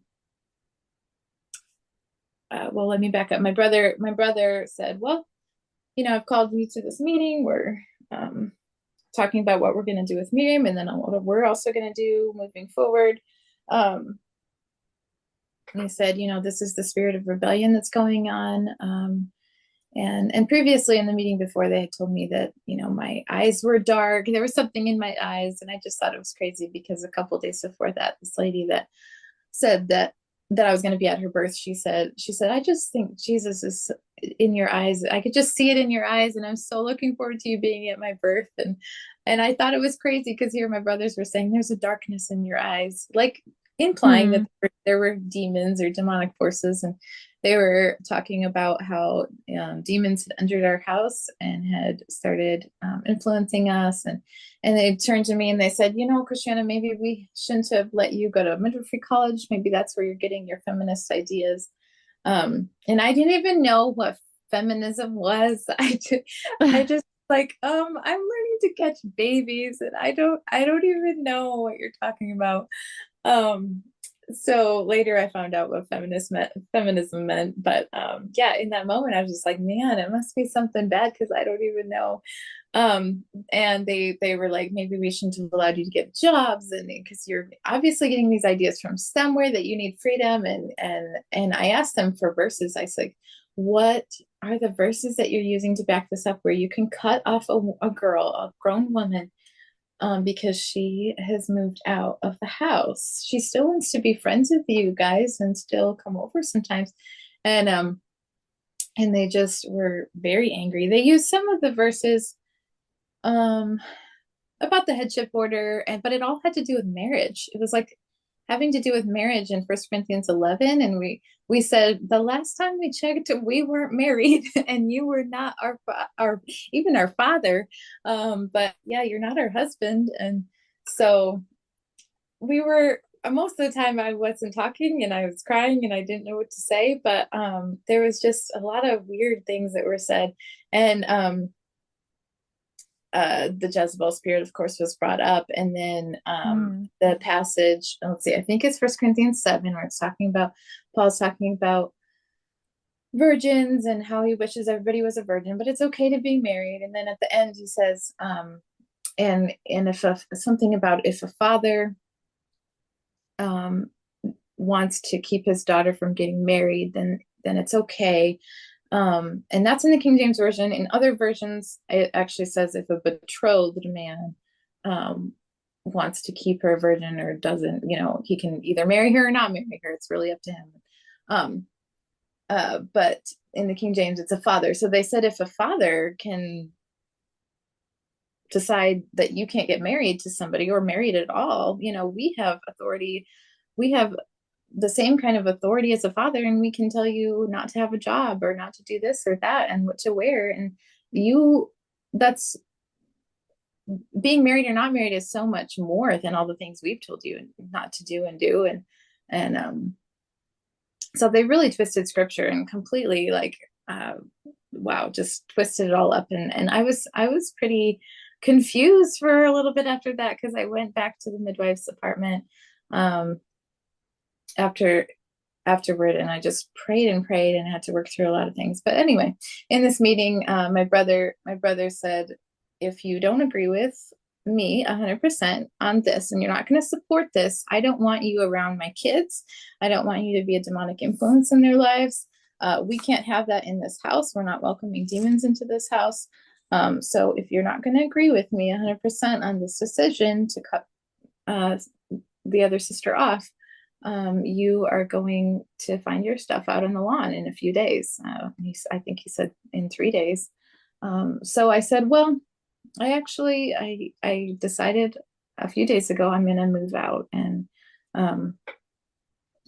S1: well, let me back up. My brother said, well, I've called you to this meeting. We're talking about what we're going to do with Miriam, and then what we're also going to do moving forward. And he said, this is the spirit of rebellion that's going on. And previously in the meeting before, they had told me that, my eyes were dark. There was something in my eyes, and I just thought it was crazy because a couple days before that, this lady that said that I was going to be at her birth, she said, I just think Jesus is in your eyes. I could just see it in your eyes, and I'm so looking forward to you being at my birth. And I thought it was crazy because here my brothers were saying there's a darkness in your eyes, like implying that
S2: Hmm.
S1: there were demons or demonic forces. And they were talking about how demons had entered our house and had started influencing us. And they turned to me and they said, Christiana, maybe we shouldn't have let you go to midwifery college. Maybe that's where you're getting your feminist ideas. And I didn't even know what feminism was. I just like, I'm learning to catch babies, and I don't even know what you're talking about. Um, so later I found out what feminism meant. But yeah, in that moment, I was just like, man, it must be something bad because I don't even know. And they were like, maybe we shouldn't have allowed you to get jobs, and because you're obviously getting these ideas from somewhere that you need freedom. And I asked them for verses. I said, what are the verses that you're using to back this up, where you can cut off a girl, a grown woman, because she has moved out of the house? She still wants to be friends with you guys and still come over sometimes. And they just were very angry. They used some of the verses um about the headship order, but it all had to do with marriage. It was like having to do with marriage in First Corinthians 11. And we said the last time we checked, we weren't married, and you were not our even our father. But yeah, you're not our husband. And so we were, most of the time I wasn't talking and I was crying and I didn't know what to say. But there was just a lot of weird things that were said. And the Jezebel spirit, of course, was brought up. And then
S2: Mm.
S1: the passage, let's see, I think it's First Corinthians 7, where it's talking about, Paul's talking about virgins and how he wishes everybody was a virgin, but it's okay to be married. And then at the end, he says, and if something about if a father um, wants to keep his daughter from getting married, then it's okay. And that's in the King James Version. In other versions, it actually says if a betrothed man um, wants to keep her a virgin or doesn't, he can either marry her or not marry her. It's really up to him. Um, but in the King James, it's a father. So they said if a father can decide that you can't get married to somebody or married at all, we have authority. We have the same kind of authority as a father, and we can tell you not to have a job or not to do this or that and what to wear. And that's being married or not married is so much more than all the things we've told you not to do and do. And So they really twisted scripture and completely like, uh, wow, just twisted it all up. And I was pretty confused for a little bit after that, because I went back to the midwife's apartment um, after afterward, and I just prayed and prayed and had to work through a lot of things. But anyway, in this meeting, my brother said, if you don't agree with me 100% on this, and you're not going to support this, I don't want you around my kids. I don't want you to be a demonic influence in their lives. We can't have that in this house. We're not welcoming demons into this house. So if you're not going to agree with me 100% on this decision to cut uh, the other sister off, you are going to find your stuff out on the lawn in a few days. I think he said in 3 days. So I said, well, I decided a few days ago I'm going to move out, and um,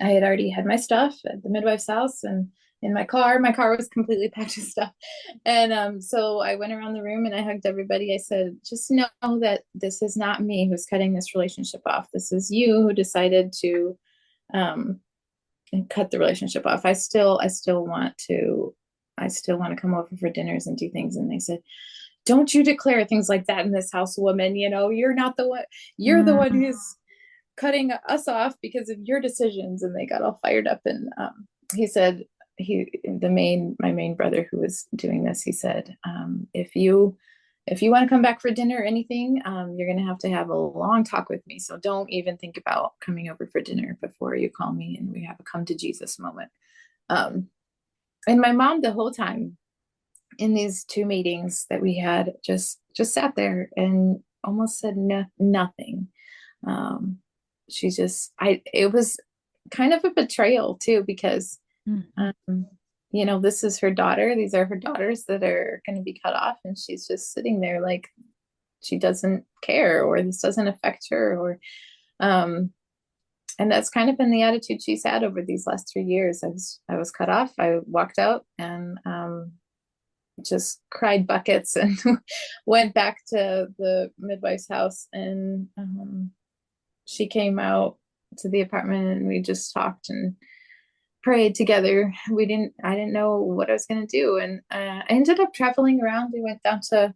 S1: I had already had my stuff at the midwife's house and in my car. My car was completely packed with stuff. And so I went around the room and I hugged everybody. I said, just know that this is not me who's cutting this relationship off. This is you who decided to um, cut the relationship off. I still want to come over for dinners and do things. And they said, don't you declare things like that in this house, woman. You're not the one, you're the one
S2: Mm.
S1: who's cutting us off because of your decisions. And they got all fired up. And he said, my main brother who was doing this, he said, if you want to come back for dinner or anything, you're going to have a long talk with me. So don't even think about coming over for dinner before you call me and we have a come to Jesus moment. Um, and my mom, the whole time in these two meetings that we had, just sat there and almost said nothing. Um, it was kind of a betrayal too, because,
S2: Mhm.
S1: um, this is her daughter. These are her daughters that are going to be cut off. And she's just sitting there like she doesn't care, or this doesn't affect her, um, and that's kind of been the attitude she's had over these last 3 years. I was cut off. I walked out and, just cried buckets and went back to the midwife's house, and she came out to the apartment and we just talked and prayed together. I didn't know what I was going to do. And I ended up traveling around. We went down to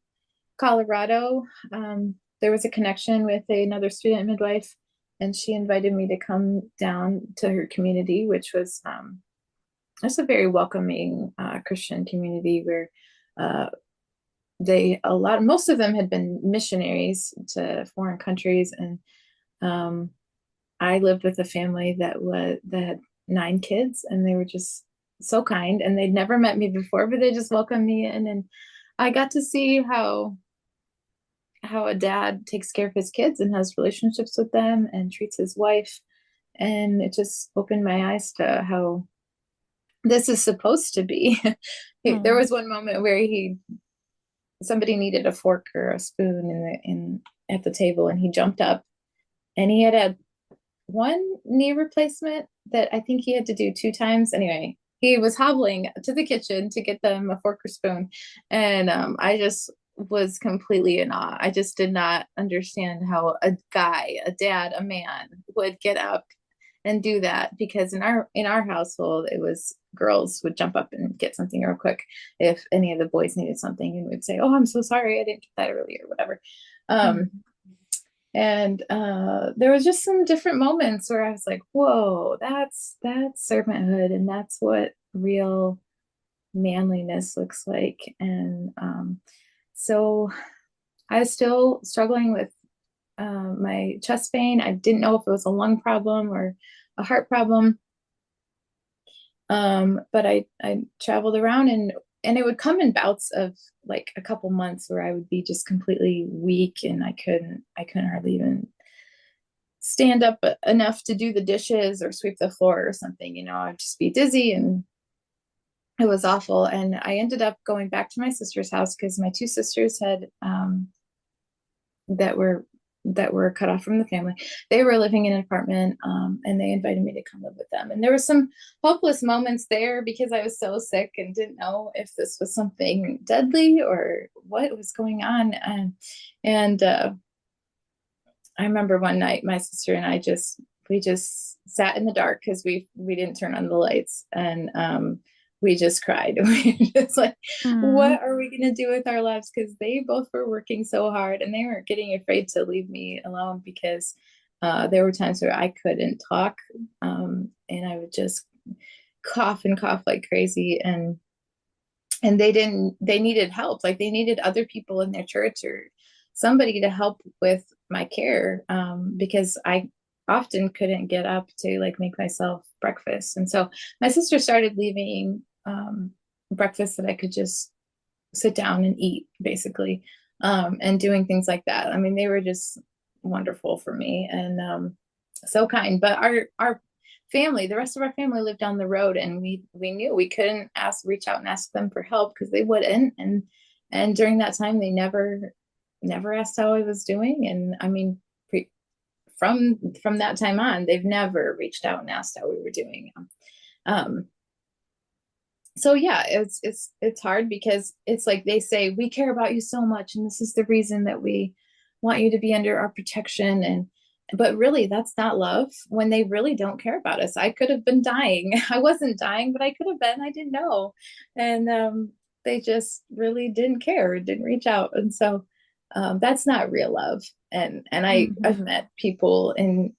S1: Colorado. There was a connection with another student midwife, and she invited me to come down to her community, which was it's a very welcoming Christian community where uh, most of them had been missionaries to foreign countries. And um, I lived with a family that had 9 kids, and they were just so kind, and they'd never met me before, but they just welcomed me in. And I got to see how a dad takes care of his kids and has relationships with them and treats his wife. And it just opened my eyes to how this is supposed to be. There
S2: Oh.
S1: was one moment where somebody needed a fork or a spoon in at the table, and he jumped up, and he had one knee replacement that I think he had to do 2 times. Anyway, he was hobbling to the kitchen to get them a fork or spoon. And I just was completely in awe. I just did not understand how a guy, a dad, a man would get up and do that, because in our household it was girls would jump up and get something real quick if any of the boys needed something, and we'd say, oh, I'm so sorry, I didn't get that earlier, whatever.
S2: Mm.
S1: And there was just some different moments where I was like, whoa, that's servanthood, and that's what real manliness looks like. And so I was still struggling with my chest pain. I didn't know if it was a lung problem or a heart problem. But I traveled around, and it would come in bouts of like a couple months where I would be just completely weak, and I couldn't hardly even stand up enough to do the dishes or sweep the floor or something. I'd just be dizzy, and it was awful. And I ended up going back to my sister's house because my two sisters had that were cut off from the family. They were living in an apartment, and they invited me to come live with them. And there were some hopeless moments there because I was so sick and didn't know if this was something deadly or what was going on. And I remember one night my sister and I just we just sat in the dark because we didn't turn on the lights, and we just cried. We just like,
S2: Mm,
S1: what are we gonna do with our lives? Because they both were working so hard, and they were getting afraid to leave me alone because there were times where I couldn't talk, and I would just cough and cough like crazy, and they needed help, like they needed other people in their church or somebody to help with my care, because I often couldn't get up to like make myself breakfast. And so my sister started leaving breakfast that I could just sit down and eat, basically, and doing things like that. I mean, they were just wonderful for me, and so kind. But our family, the rest of our family lived down the road, and we knew we couldn't reach out and ask them for help because they wouldn't. And during that time, they never asked how I was doing. And I mean, from that time on, they've never reached out and asked how we were doing. Um, so yeah, it's hard because it's like they say we care about you so much, and this is the reason that we want you to be under our protection. And but really, that's not love when they really don't care about us. I could have been dying. I wasn't dying, but I could have been. I didn't know. And they just really didn't care, didn't reach out. And so that's not real love. And I've
S2: mhm.
S1: met people in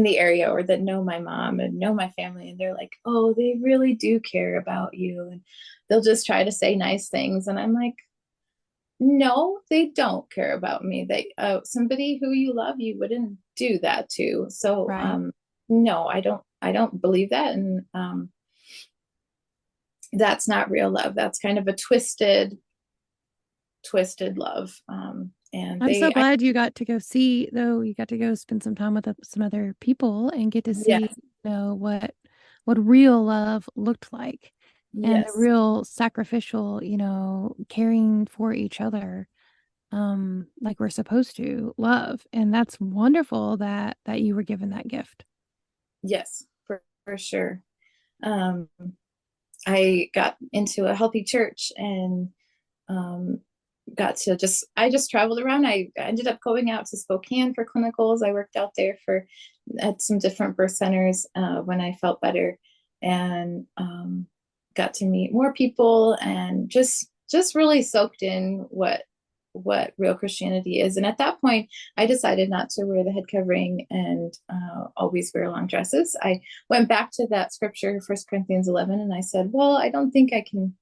S1: the area or that know my mom and know my family, and they're like, oh, they really do care about you, and they'll just try to say nice things, and I'm like, no, they don't care about me. They somebody who you love, you wouldn't do that to. So
S2: Right.
S1: no, I don't believe that. And that's not real love. That's kind of a twisted love. And
S2: I'm so
S1: they I
S2: glad you got to go see, though, you got to go spend some time with some other people and get to see,
S1: Yes,
S2: what real love looked like and the
S1: yes,
S2: real sacrificial, caring for each other, like we're supposed to love. And that's wonderful that you were given that gift.
S1: yes, for sure. um I got into a healthy church, and um, got to I just traveled around. I ended up going out to Spokane for clinicals. I worked out there for at some different birth centers when I felt better, and got to meet more people, and just really soaked in what real Christianity is. And at that point, I decided not to wear the head covering and always wear long dresses. I went back to that scripture, 1 Corinthians 11, and I said, well, I don't think I can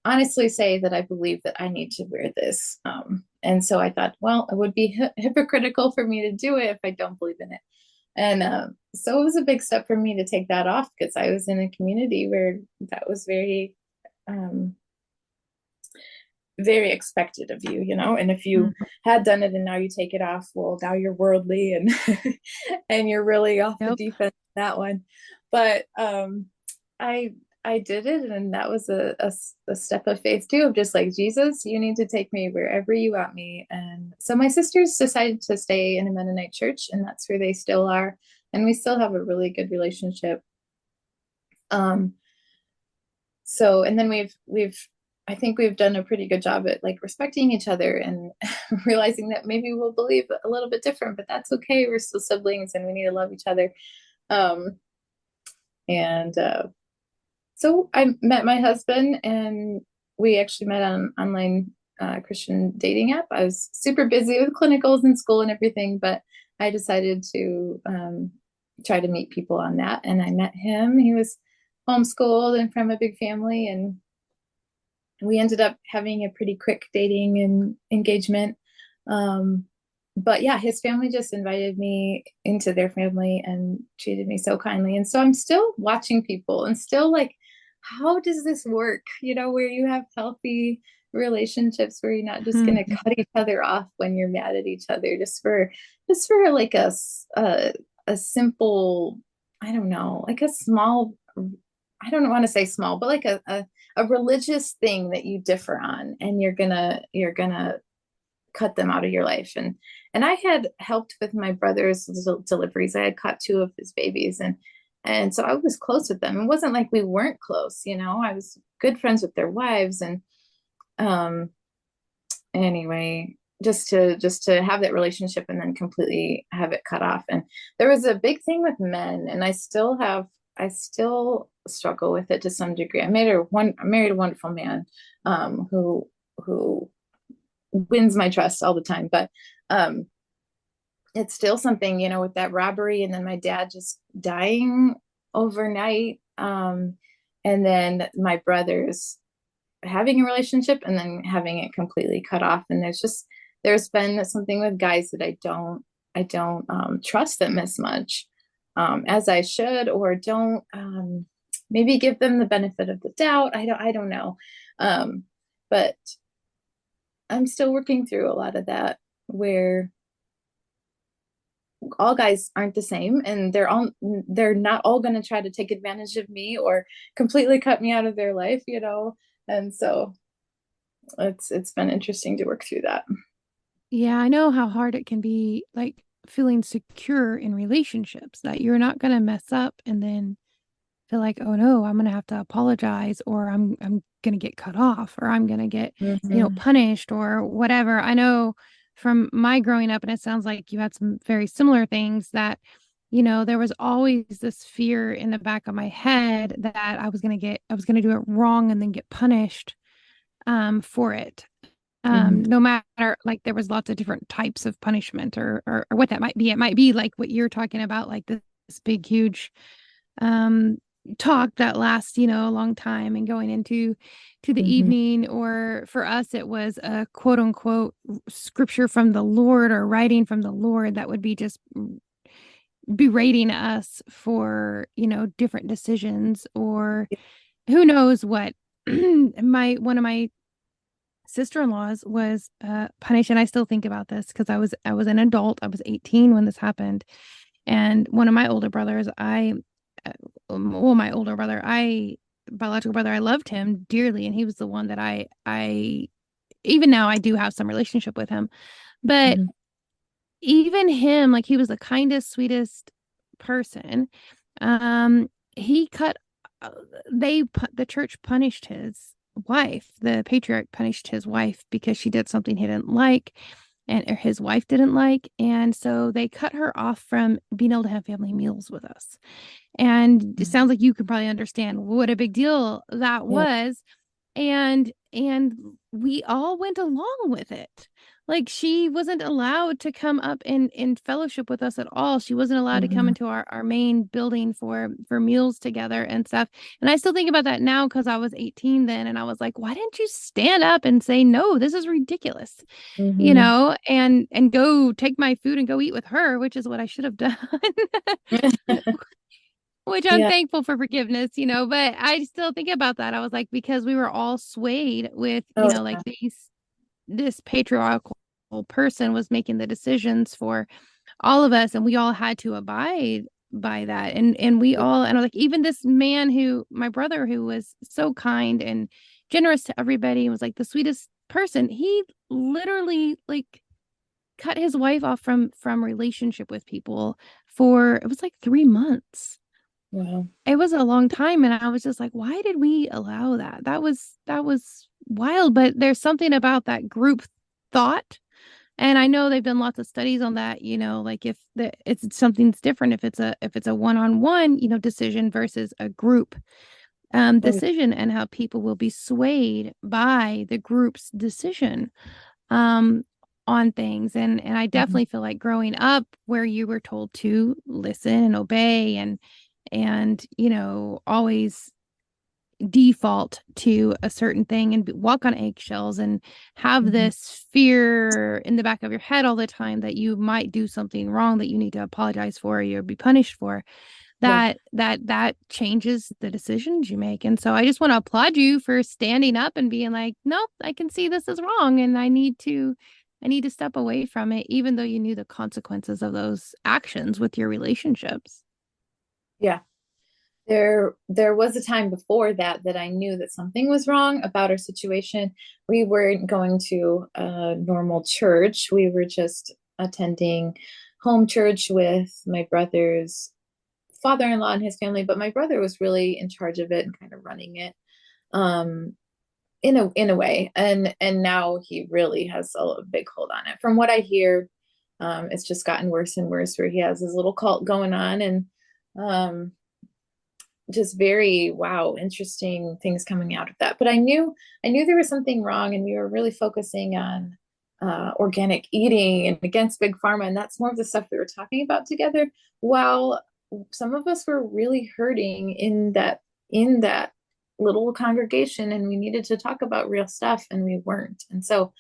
S1: honestly say that I believe that I need to wear this. And so I thought, well, it would be hypocritical for me to do it if I don't believe in it. And so it was a big step for me to take that off because I was in a community where that was um, very expected of you, you know. And if you
S2: Mhm.
S1: had done it and now you take it off, well, now you're worldly and and you're really off the
S2: Yep.
S1: deep end of that one. But I I did it, and that was a step of faith too, of just like, Jesus, you need to take me wherever you want me. And so my sisters decided to stay in a Mennonite church, and that's where they still are, and we still have a really good relationship. Um, so and then we've I think we've done a pretty good job at like respecting each other and realizing that maybe we'll believe a little bit different, but that's okay. We're still siblings and we need to love each other. Um and so I met my husband, and we actually met on online Christian dating app. I was super busy with clinicals and school and everything, but I decided to try to meet people on that. And I met him. He was homeschooled and from a big family, and we ended up having a pretty quick dating and engagement. Um, but yeah, his family just invited me into their family and treated me so kindly. And so I'm still watching people and still like, how does this work? You know, where you have healthy relationships where you're not just going to
S2: Mhm.
S1: cut each other off when you're mad at each other just for like a simple, I don't know, like a small, I don't want to say small, but like a religious thing that you differ on, and you're gonna cut them out of your life. And I had helped with my brother's deliveries. I had caught two of his babies, and so I was close with them. It wasn't like we weren't close, you know. I was good friends with their wives. And um anyway, just to have that relationship and then completely have it cut off. And there was a big thing with men, and I still struggle with it to some degree. I married a wonderful man, who wins my trust all the time, but um it's still something, with that robbery and then my dad just dying overnight, and then my brothers having a relationship and then having it completely cut off. And there's been something with guys that I don't trust them as much as I should, or don't maybe give them the benefit of the doubt. I don't know. But I'm still working through a lot of that, where all guys aren't the same, and they're not all going to try to take advantage of me or completely cut me out of their life. And so it's been interesting to work through that.
S2: Yeah, I know how hard it can be, like feeling secure in relationships that you're not going to mess up and then feel like, oh no, I'm going to have to apologize, or I'm going to get cut off, or I'm going to get,
S1: Hmm.
S2: punished or whatever. I know from my growing up, and it sounds like you had some very similar things, that there was always this fear in the back of my head that I was going to do it wrong and then get punished for it.
S1: Hmm.
S2: No matter, like, there was lots of different types of punishment, or what that might be. It might be like what you're talking about, like this big huge um talk that lasts, a long time, and going into the
S1: Hmm.
S2: evening. Or for us, it was a quote unquote scripture from the Lord, or writing from the Lord, that would be just berating us for, different decisions, or who knows what. My One of my sister-in-laws was punished, and I still think about this because I was an adult. I was 18 when this happened. And one of my older brothers, uh, my older brother, biological brother, I loved him dearly, and he was the one that I even now I do have some relationship with him. But
S1: Hmm.
S2: even him, like, he was the kindest, sweetest person. Um, he cut. uh, the church punished his wife. The patriarch punished his wife because she did something he didn't like, and or his wife didn't like, and so they cut her off from being able to have family meals with us. And it sounds like you can probably understand what a big deal that
S1: Yeah.
S2: was. And we all went along with it. Like, she wasn't allowed to come up in fellowship with us at all. She wasn't allowed to come
S1: Hmm.
S2: into our main building for meals together and stuff. And I still think about that now, because I was 18 then, and I was like, why didn't you stand up and say, no, this is ridiculous,
S1: Hmm.
S2: and go take my food and go eat with her, which is what I should have done. Which I'm
S1: Yeah.
S2: thankful for forgiveness, but I still think about that. I was like, because we were all swayed with,
S1: Oh,
S2: like,
S1: yeah.
S2: this patriarchal person was making the decisions for all of us, and we all had to abide by that. And we all, and like, even this man, my brother, who was so kind and generous to everybody, was like the sweetest person. He literally, like, cut his wife off from relationship with people for, it was like 3 months.
S1: Wow.
S2: It was a long time, and I was just like, why did we allow that? That was wild. But there's something about that group thought. And I know they've done lots of studies on that, like, if it's something's different if it's a one-on-one, decision versus a group
S1: Oh, yeah.
S2: decision, and how people will be swayed by the group's decision um on things. And I
S1: Hmm.
S2: definitely feel like growing up where you were told to listen and obey, and always default to a certain thing, and walk on eggshells, and have
S1: Hmm.
S2: this fear in the back of your head all the time that you might do something wrong that you need to apologize for, or you'll be punished for,
S1: Yeah.
S2: that changes the decisions you make. And so I just want to applaud you for standing up and being like, nope, I can see this is wrong, and I need to step away from it, even though you knew the consequences of those actions with your relationships.
S1: Yeah. There was a time before that I knew that something was wrong about our situation. We weren't going to a normal church. We were just attending home church with my brother's father-in-law and his family, but my brother was really in charge of it and kind of running it. Um, in a way, and now he really has a big hold on it. From what I hear, it's just gotten worse and worse, where he has his little cult going on, and um, just very wow, interesting things coming out of that. But I knew there was something wrong, and we were really focusing on organic eating and against big pharma, and that's more of the stuff we were talking about together. While some of us were really hurting in that little congregation, and we needed to talk about real stuff, and we weren't. And so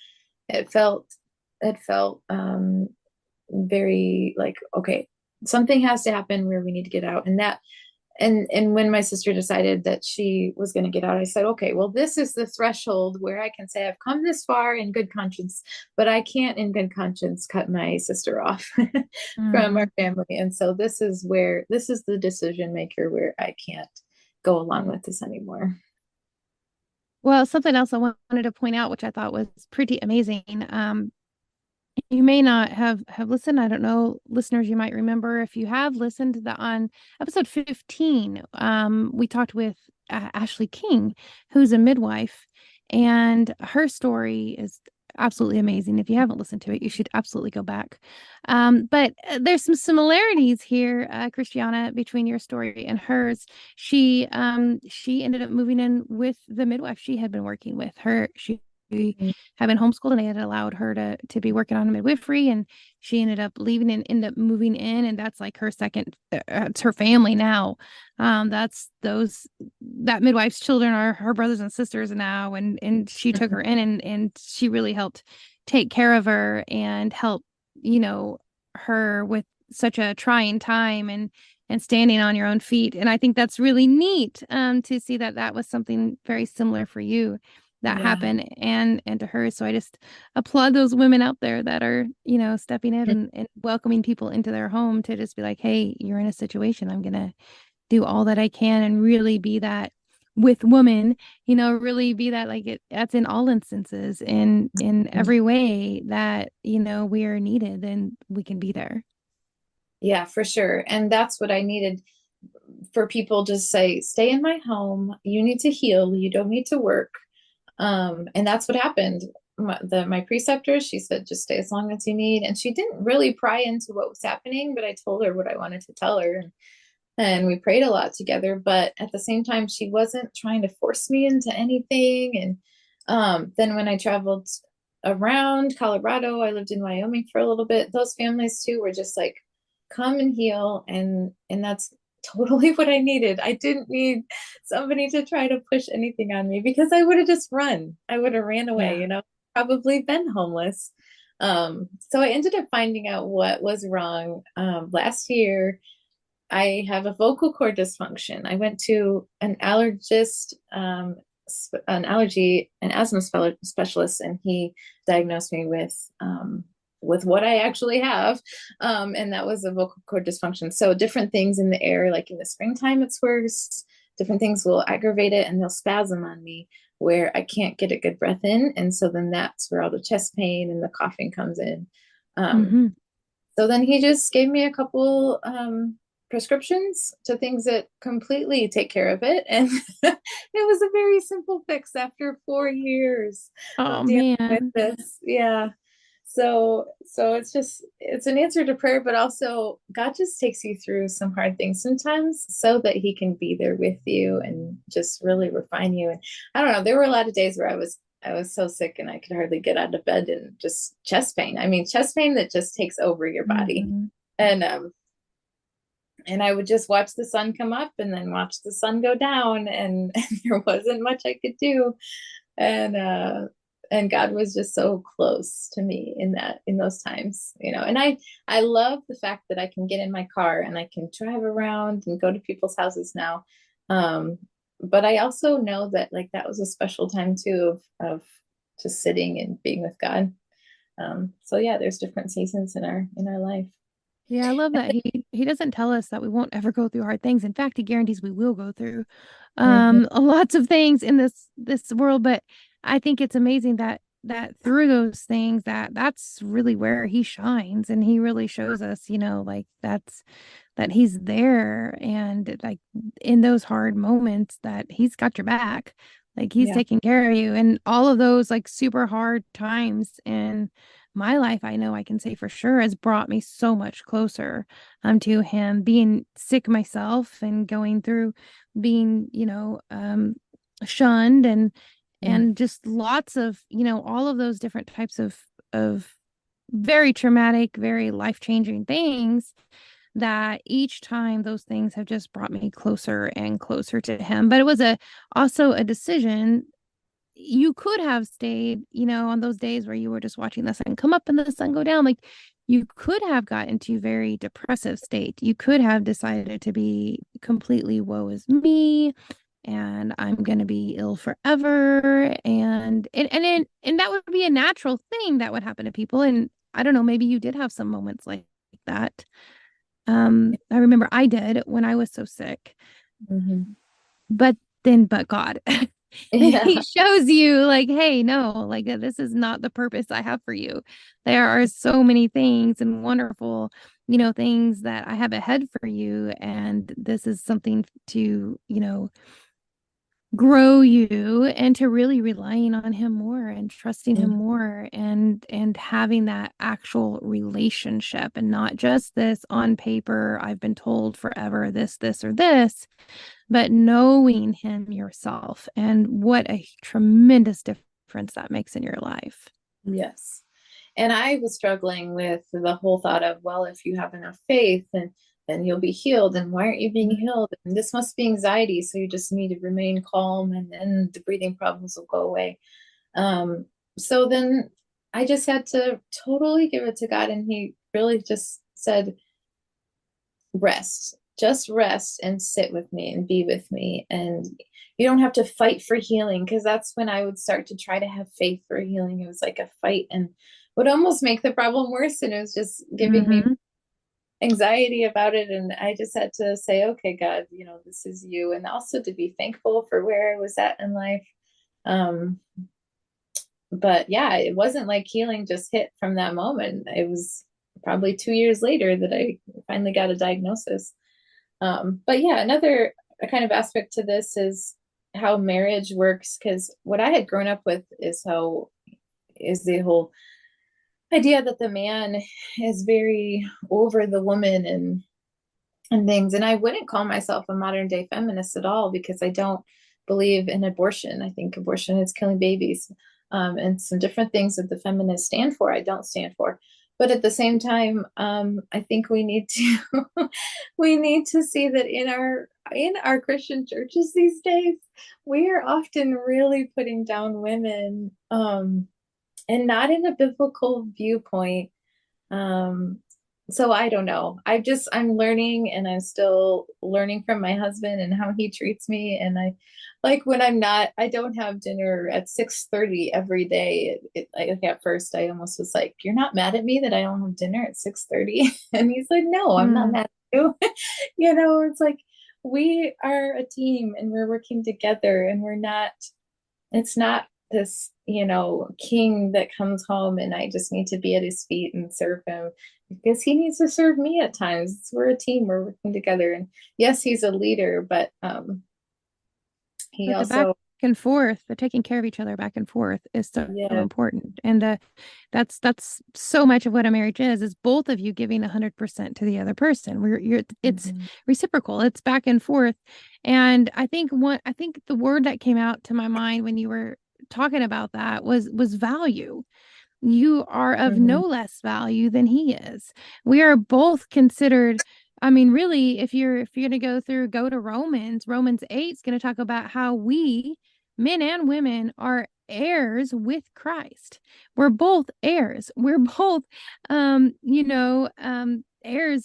S1: it felt very like, okay, something has to happen where we need to get out. And when my sister decided that she was going to get out, I said, okay, well, this is the threshold where I can say I've come this far in good conscience, but I can't in good conscience cut my sister off from our
S2: Mhm.
S1: family. And so this is the decision maker where I can't go along with this anymore.
S2: Well, something else I wanted to point out, which I thought was pretty amazing. You may not have listened. I don't know, listeners, you might remember if you have listened to on episode 15. We talked with Ashley King, who's a midwife, and her story is absolutely amazing. If you haven't listened to it, you should absolutely go back. But there's some similarities here, Christiana, between your story and hers. She ended up moving in with the midwife she had been working with. She had been homeschooled, and they had allowed her to be working on midwifery, and she ended up leaving and ended up moving in, and that's like her second it's her family now. That's those that midwife's children are her brothers and sisters now, and she took her in, and she really helped take care of her and help, you know, her with such a trying time, and standing on your own feet. And I think that's really neat, to see that that was something very similar for you that
S1: Yeah.
S2: happened, and to her. So I just applaud those women out there that are, stepping in, and welcoming people into their home, to just be like, hey, you're in a situation. I'm gonna do all that I can and really be that with women, really be that, like, that's in all instances, in every way that, we are needed, and we can be there.
S1: Yeah, for sure. And that's what I needed, for people to say, stay in my home. You need to heal. You don't need to work. And that's what happened. My preceptor, she said, just stay as long as you need. And she didn't really pry into what was happening, but I told her what I wanted to tell her. And we prayed a lot together. But at the same time, she wasn't trying to force me into anything. And then when I traveled around Colorado, I lived in Wyoming for a little bit. Those families too were just like, come and heal. And that's totally what I needed. I didn't need somebody to try to push anything on me, because I would have just run. I would have ran away,
S2: Yeah.
S1: probably been homeless. So I ended up finding out what was wrong last year. I have a vocal cord dysfunction. I went to an allergist, an asthma specialist, and he diagnosed me with what I actually have, and that was a vocal cord dysfunction. So different things in the air, like in the springtime, it's worse. Different things will aggravate it, and they'll spasm on me where I can't get a good breath in, and so then that's where all the chest pain and the coughing comes in. Um,
S2: Hmm.
S1: so then he just gave me a couple prescriptions to things that completely take care of it. And it was a very simple fix after 4 years
S2: Oh
S1: of dealing with
S2: man.
S1: this. Yeah. So it's an answer to prayer, but also God just takes you through some hard things sometimes so that he can be there with you and just really refine you. And I don't know, there were a lot of days where I was so sick and I could hardly get out of bed, and just chest pain. I mean, chest pain that just takes over your body.
S2: Hmm.
S1: And I would just watch the sun come up and then watch the sun go down, and there wasn't much I could do. And God was just so close to me in those times. And I love the fact that I can get in my car and I can drive around and go to people's houses now. Um, but I also know that, like, that was a special time too of just sitting and being with God. So yeah, there's different seasons in our life.
S2: Yeah, I love that he doesn't tell us that we won't ever go through hard things. In fact, he guarantees we will go through
S1: Mhm.
S2: lots of things in this world. But I think it's amazing that through those things, that's really where he shines, and he really shows us, like, that he's there, and like, in those hard moments, that he's got your back. Like he's
S1: Yeah.
S2: taking care of you. And all of those like super hard times in my life, I know I can say for sure has brought me so much closer to him. Being sick myself and going through being, shunned
S1: Mm.
S2: and just lots of, all of those different types of very traumatic, very life-changing things that each time those things have just brought me closer and closer to him. But it was a also a decision. You could have stayed, on those days where you were just watching the sun come up and the sun go down. Like you could have got into a very depressive state. You could have decided to be completely woe is me and I'm going to be ill forever. And that would be a natural thing that would happen to people. And I don't know, maybe you did have some moments like that. I remember I did when I was so sick,
S1: Hmm.
S2: but but God,
S1: Yeah.
S2: he shows you like, hey, no, like this is not the purpose I have for you. There are so many things and wonderful, things that I have ahead for you. And this is something to, grow you and to really relying on him more and trusting him
S1: Mm.
S2: more and having that actual relationship and not just this on paper I've been told forever this or this, but knowing him yourself and what a tremendous difference that makes in your life.
S1: Yes. And I was struggling with the whole thought of, well, if you have enough faith, then you'll be healed. And why aren't you being healed? And this must be anxiety. So you just need to remain calm and then the breathing problems will go away. So then I just had to totally give it to God. And he really just said, rest, just rest and sit with me and be with me. And you don't have to fight for healing, because that's when I would start to try to have faith for healing. It was like a fight and would almost make the problem worse. And it was just giving me
S2: Mm-hmm.
S1: anxiety about it. And I just had to say, okay, God, this is you. And also to be thankful for where I was at in life. Um, but yeah, it wasn't like healing just hit from that moment. It was probably 2 years later that I finally got a diagnosis. But yeah, another kind of aspect to this is how marriage works. Because what I had grown up with is the whole idea that the man is very over the woman and things. And I wouldn't call myself a modern day feminist at all, because I don't believe in abortion. I think abortion is killing babies. And some different things that the feminists stand for, I don't stand for. But at the same time, I think we need to we need to see that in our Christian churches these days, we are often really putting down women, and not in a biblical viewpoint. um, so I don't know. I'm learning, and I'm still learning from my husband and how he treats me. And I like when I don't have dinner at 6:30 every day. Like at first I almost was like, you're not mad at me that I don't have dinner at 6:30? And he's like, no, I'm not
S2: Mm.
S1: mad at you. It's like we are a team and we're working together, and it's not this, king that comes home and I just need to be at his feet and serve him, because he needs to serve me at times. We're a team, we're working together. And yes, he's a leader, but he
S2: But the back
S1: also,
S2: and forth, the taking care of each other back and forth is so
S1: yeah.
S2: important. And that's so much of what a marriage is both of you giving 100% to the other person. It's
S1: Hmm.
S2: reciprocal. It's back and forth. And I think the word that came out to my mind when you were talking about that was value. You are of
S1: Hmm.
S2: no less value than he is. We are both considered. I mean, really, if you're going to go to Romans 8 is going to talk about how we, men and women, are heirs with Christ. We're both heirs. We're both, heirs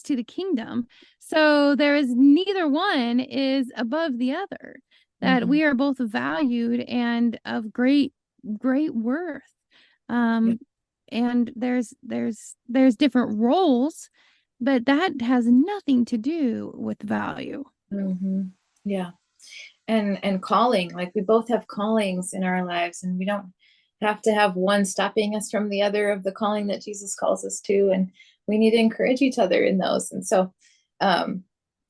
S2: to the kingdom. So there is neither one is above the other. That
S1: Hmm.
S2: we are both valued and of great worth.
S1: Yeah.
S2: Um, and there's different roles, but that has nothing to do with value.
S1: Hmm. Yeah. And calling, like we both have callings in our lives, and we don't have to have one stopping us from the other of the calling that Jesus calls us to. And we need to encourage each other in those. And so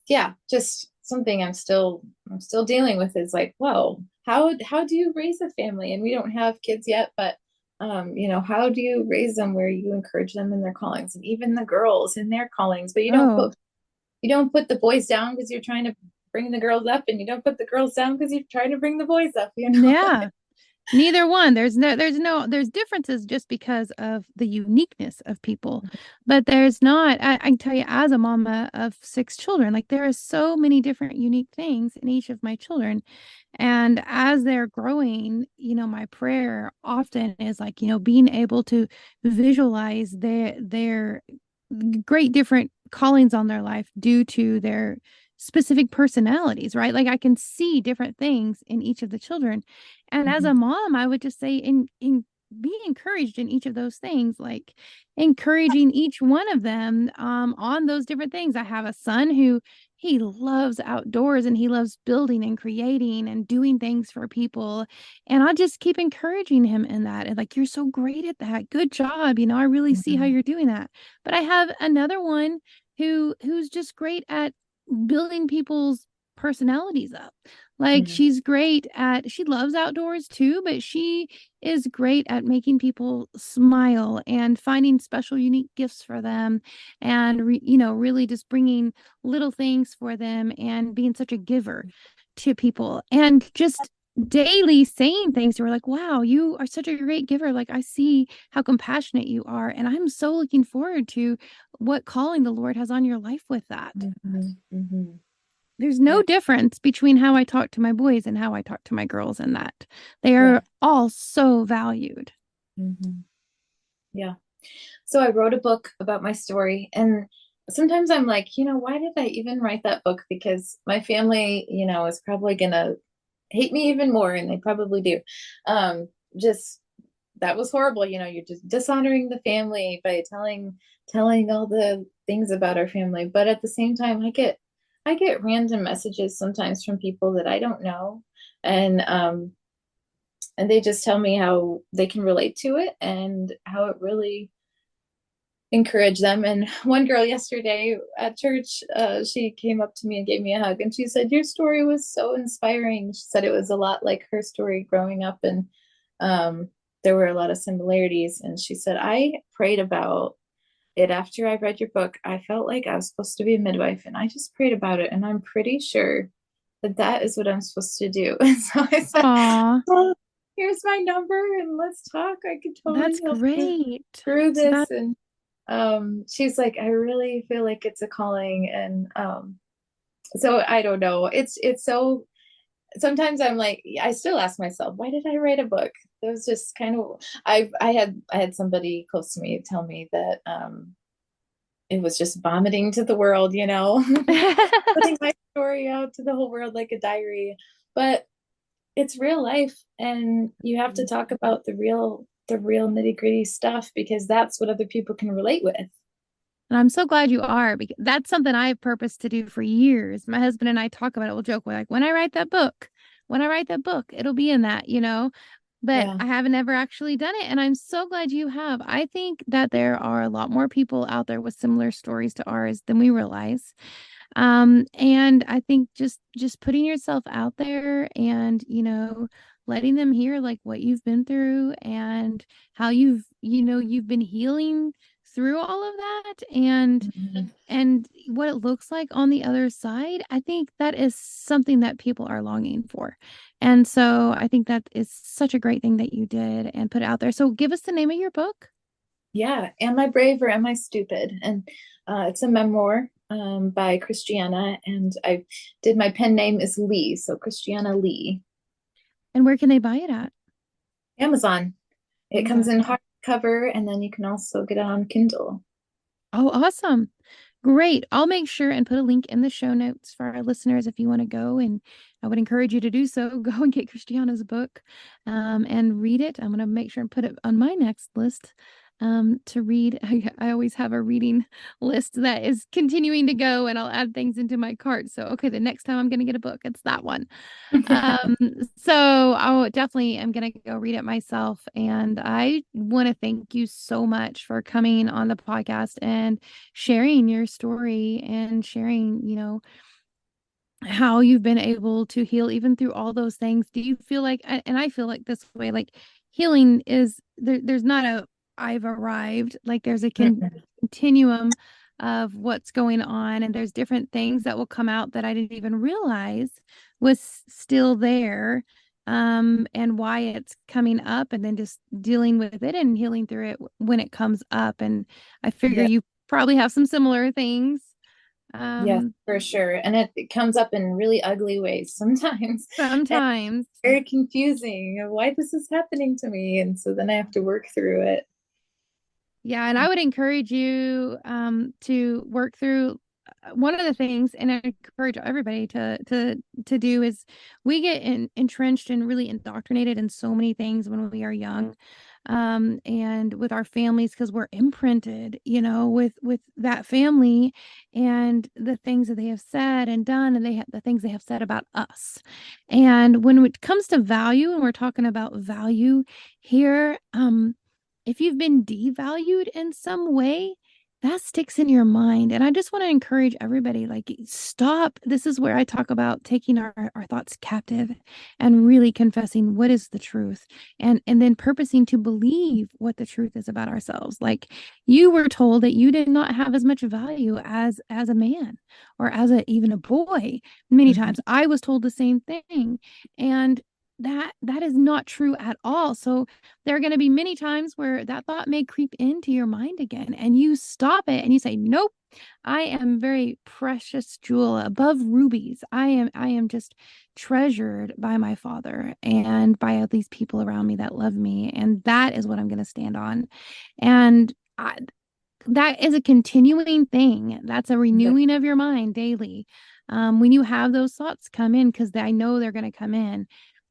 S1: yeah, just something I'm still dealing with is like, whoa, how do you raise a family? And we don't have kids yet, but how do you raise them where you encourage them in their callings, and even the girls in their callings, but
S2: Oh,
S1: you don't put the boys down because you're trying to bring the girls up, and you don't put the girls down because you're trying to bring the boys up, you know?
S2: yeah. Neither one. There's differences just because of the uniqueness of people. But there's not, I can tell you as a mama of six children, like there are so many different unique things in each of my children. And as they're growing, my prayer often is like, being able to visualize their great different callings on their life due to their specific personalities, right? Like I can see different things in each of the children. And as a
S1: Mhm,
S2: mom, I would just say in be encouraged in each of those things, like encouraging each one of them on those different things. I have a son who he loves outdoors and he loves building and creating and doing things for people. And I just keep encouraging him in that. And like, you're so great at that. Good job. I really see how
S1: mhm,
S2: you're doing that. But I have another one who's just great at building people's personalities up. Like
S1: mhm,
S2: she loves outdoors too, but she is great at making people smile and finding special unique gifts for them and really just bringing little things for them and being such a giver to people and just daily saying things to her like, wow, you are such a great giver. Like I see how compassionate you are and I'm so looking forward to what calling the Lord has on your life with that.
S1: mhm, mhm.
S2: There's no
S1: Yeah,
S2: difference between how I talk to my boys and how I talk to my girls in that. They
S1: yeah,
S2: are all so valued.
S1: mhm, yeah. So I wrote a book about my story, and sometimes I'm like, why did I even write that book? Because my family, is probably gonna hate me even more, and they probably do. Just that was horrible. You're just dishonoring the family by telling all the things about our family. But at the same time, I get random messages sometimes from people that I don't know, and they just tell me how they can relate to it and how it really encourage them. And one girl yesterday at church, she came up to me and gave me a hug, and she said, "Your story was so inspiring." She said it was a lot like her story growing up, and um, there were a lot of similarities. And she said, "I prayed about it after I read your book. I felt like I was supposed to be a midwife, and I just prayed about it, and I'm pretty sure that that is what I'm supposed to do." And so I said,
S2: Aw,
S1: "Well, here's my number, and let's talk. I could totally
S2: that's
S1: help you
S2: great.
S1: through
S2: That
S1: this." And she's like, "I really feel like it's a calling." And so I don't know, it's so sometimes I'm like, I still ask myself, why did I write a book? It was just kind of, I had somebody close to me tell me that it was just vomiting to the world, putting my story out to the whole world like a diary. But it's real life, and you have to talk about the real nitty-gritty stuff, because that's what other people can relate with.
S2: And I'm so glad you are because that's something I've purposed to do for years. My husband and I talk about it. We'll joke, we're like, when I write that book, it'll be in that. But
S1: Yeah.
S2: I haven't ever actually done it. And I'm so glad you have. I think that there are a lot more people out there with similar stories to ours than we realize. And I think just putting yourself out there and, letting them hear like what you've been through and how you've been healing through all of that
S1: Mhm.
S2: and what it looks like on the other side. I think that is something that people are longing for. And so I think that is such a great thing that you did and put it out there. So give us the name of your book.
S1: Yeah. Am I brave or am I stupid? And it's a memoir by Christiana, and I did my pen name is Lee, so Christiana Lee.
S2: And where can they buy it at?
S1: Amazon. It comes
S2: Amazon.
S1: in hardcover, and then you can also get it on Kindle.
S2: Oh, awesome. Great. I'll make sure and put a link in the show notes for our listeners if you want to go. And I would encourage you to do so. Go and get Christiana's book and read it. I'm going to make sure and put it on my next list to read. I always have a reading list that is continuing to go, and I'll add things into my cart. So, okay, the next time I'm going to get a book, it's that one. Um, so I definitely am gonna go read it myself. And I want to thank you so much for coming on the podcast and sharing your story and sharing, how you've been able to heal even through all those things. Do you feel like, and I feel like this way, like healing is there's not a I've arrived, like there's a
S1: Mm-mm.
S2: continuum of what's going on, and there's different things that will come out that I didn't even realize was still there, and why it's coming up, and then just dealing with it and healing through it when it comes up. And I figure
S1: Yeah.
S2: you probably have some similar things.
S1: Yes,
S2: um
S1: for sure. And it comes up in really ugly ways sometimes. And
S2: Sometimes.
S1: very confusing of why this is happening to me. And so then I have to work through it.
S2: Yeah, and I would encourage you to work through one of the things, and I encourage everybody to do is we get entrenched and really indoctrinated in so many things when we are young, and with our families because we're imprinted, with that family and the things that they have said and done, and the things they have said about us. And when it comes to value, and we're talking about value here, if you've been devalued in some way, that sticks in your mind. And I just want to encourage everybody, like, stop. This is where I talk about taking our thoughts captive and really confessing what is the truth, and then purposing to believe what the truth is about ourselves. Like, you were told that you did not have as much value as a man or as even a boy. Many
S1: Mhm.
S2: times I was told the same thing. And that is not true at all. So there are going to be many times where that thought may creep into your mind again, and you stop it and you say, nope, I am very precious jewel above rubies. I am just treasured by my Father and by all these people around me that love me. And that is what I'm going to stand on. And that is a continuing thing. That's a
S1: Right.
S2: renewing of your mind daily. When you have those thoughts come in, because I know they're going to come in,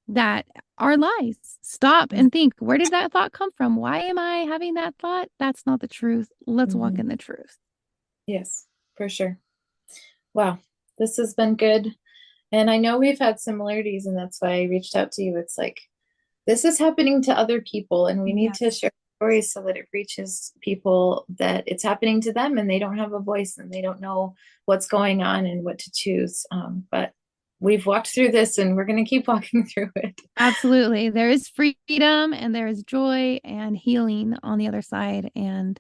S2: that are lies. Stop and think, where did that thought come from? Why am I having that thought? That's not the truth. Let's walk
S1: Mhm.
S2: in the truth.
S1: Yes, for sure. Wow, this has been good. And I know we've had similarities, and that's why I reached out to you. It's like this is happening to other people, and we need to
S2: Yes.
S1: share stories so that it reaches people that it's happening to them and they don't have a voice and they don't know what's going on and what to choose. But we've walked through this and we're going to keep walking through it.
S2: Absolutely. There is freedom and there is joy and healing on the other side. And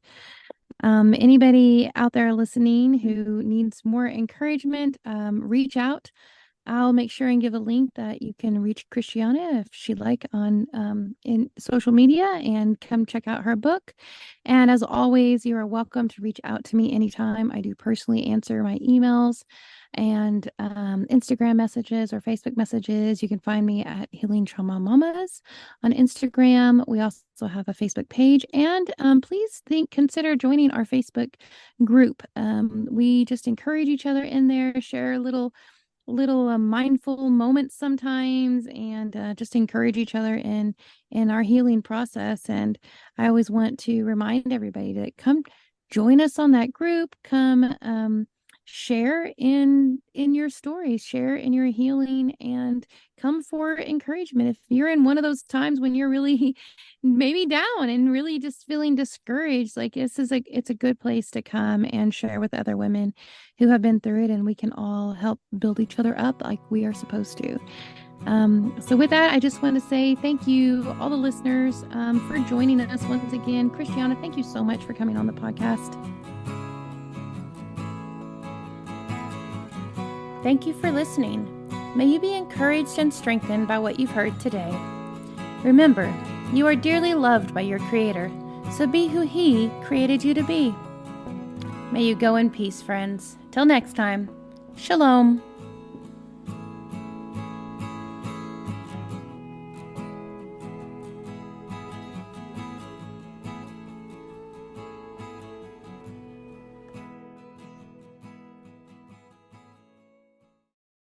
S2: anybody out there listening who needs more encouragement, reach out. I'll make sure and give a link that you can reach Christiana if she'd like on in social media, and come check out her book. And as always, you are welcome to reach out to me anytime. I do personally answer my emails and Instagram messages or Facebook messages. You can find me at Healing Trauma Mamas on Instagram. We also have a Facebook page, and please consider joining our Facebook group. We just encourage each other in there, share little mindful moments sometimes, and just encourage each other in our healing process. And I always want to remind everybody to come join us on that group. Come share in your stories, share in your healing, and come for encouragement if you're in one of those times when you're really maybe down and really just feeling discouraged. Like, it's a good place to come and share with other women who have been through it, and we can all help build each other up like we are supposed to. So with that, I just want to say thank you, all the listeners, for joining us once again. Christiana, thank you so much for coming on the podcast. Thank you for listening. May you be encouraged and strengthened by what you've heard today. Remember, you are dearly loved by your Creator, so be who He created you to be. May you go in peace, friends. Till next time, Shalom.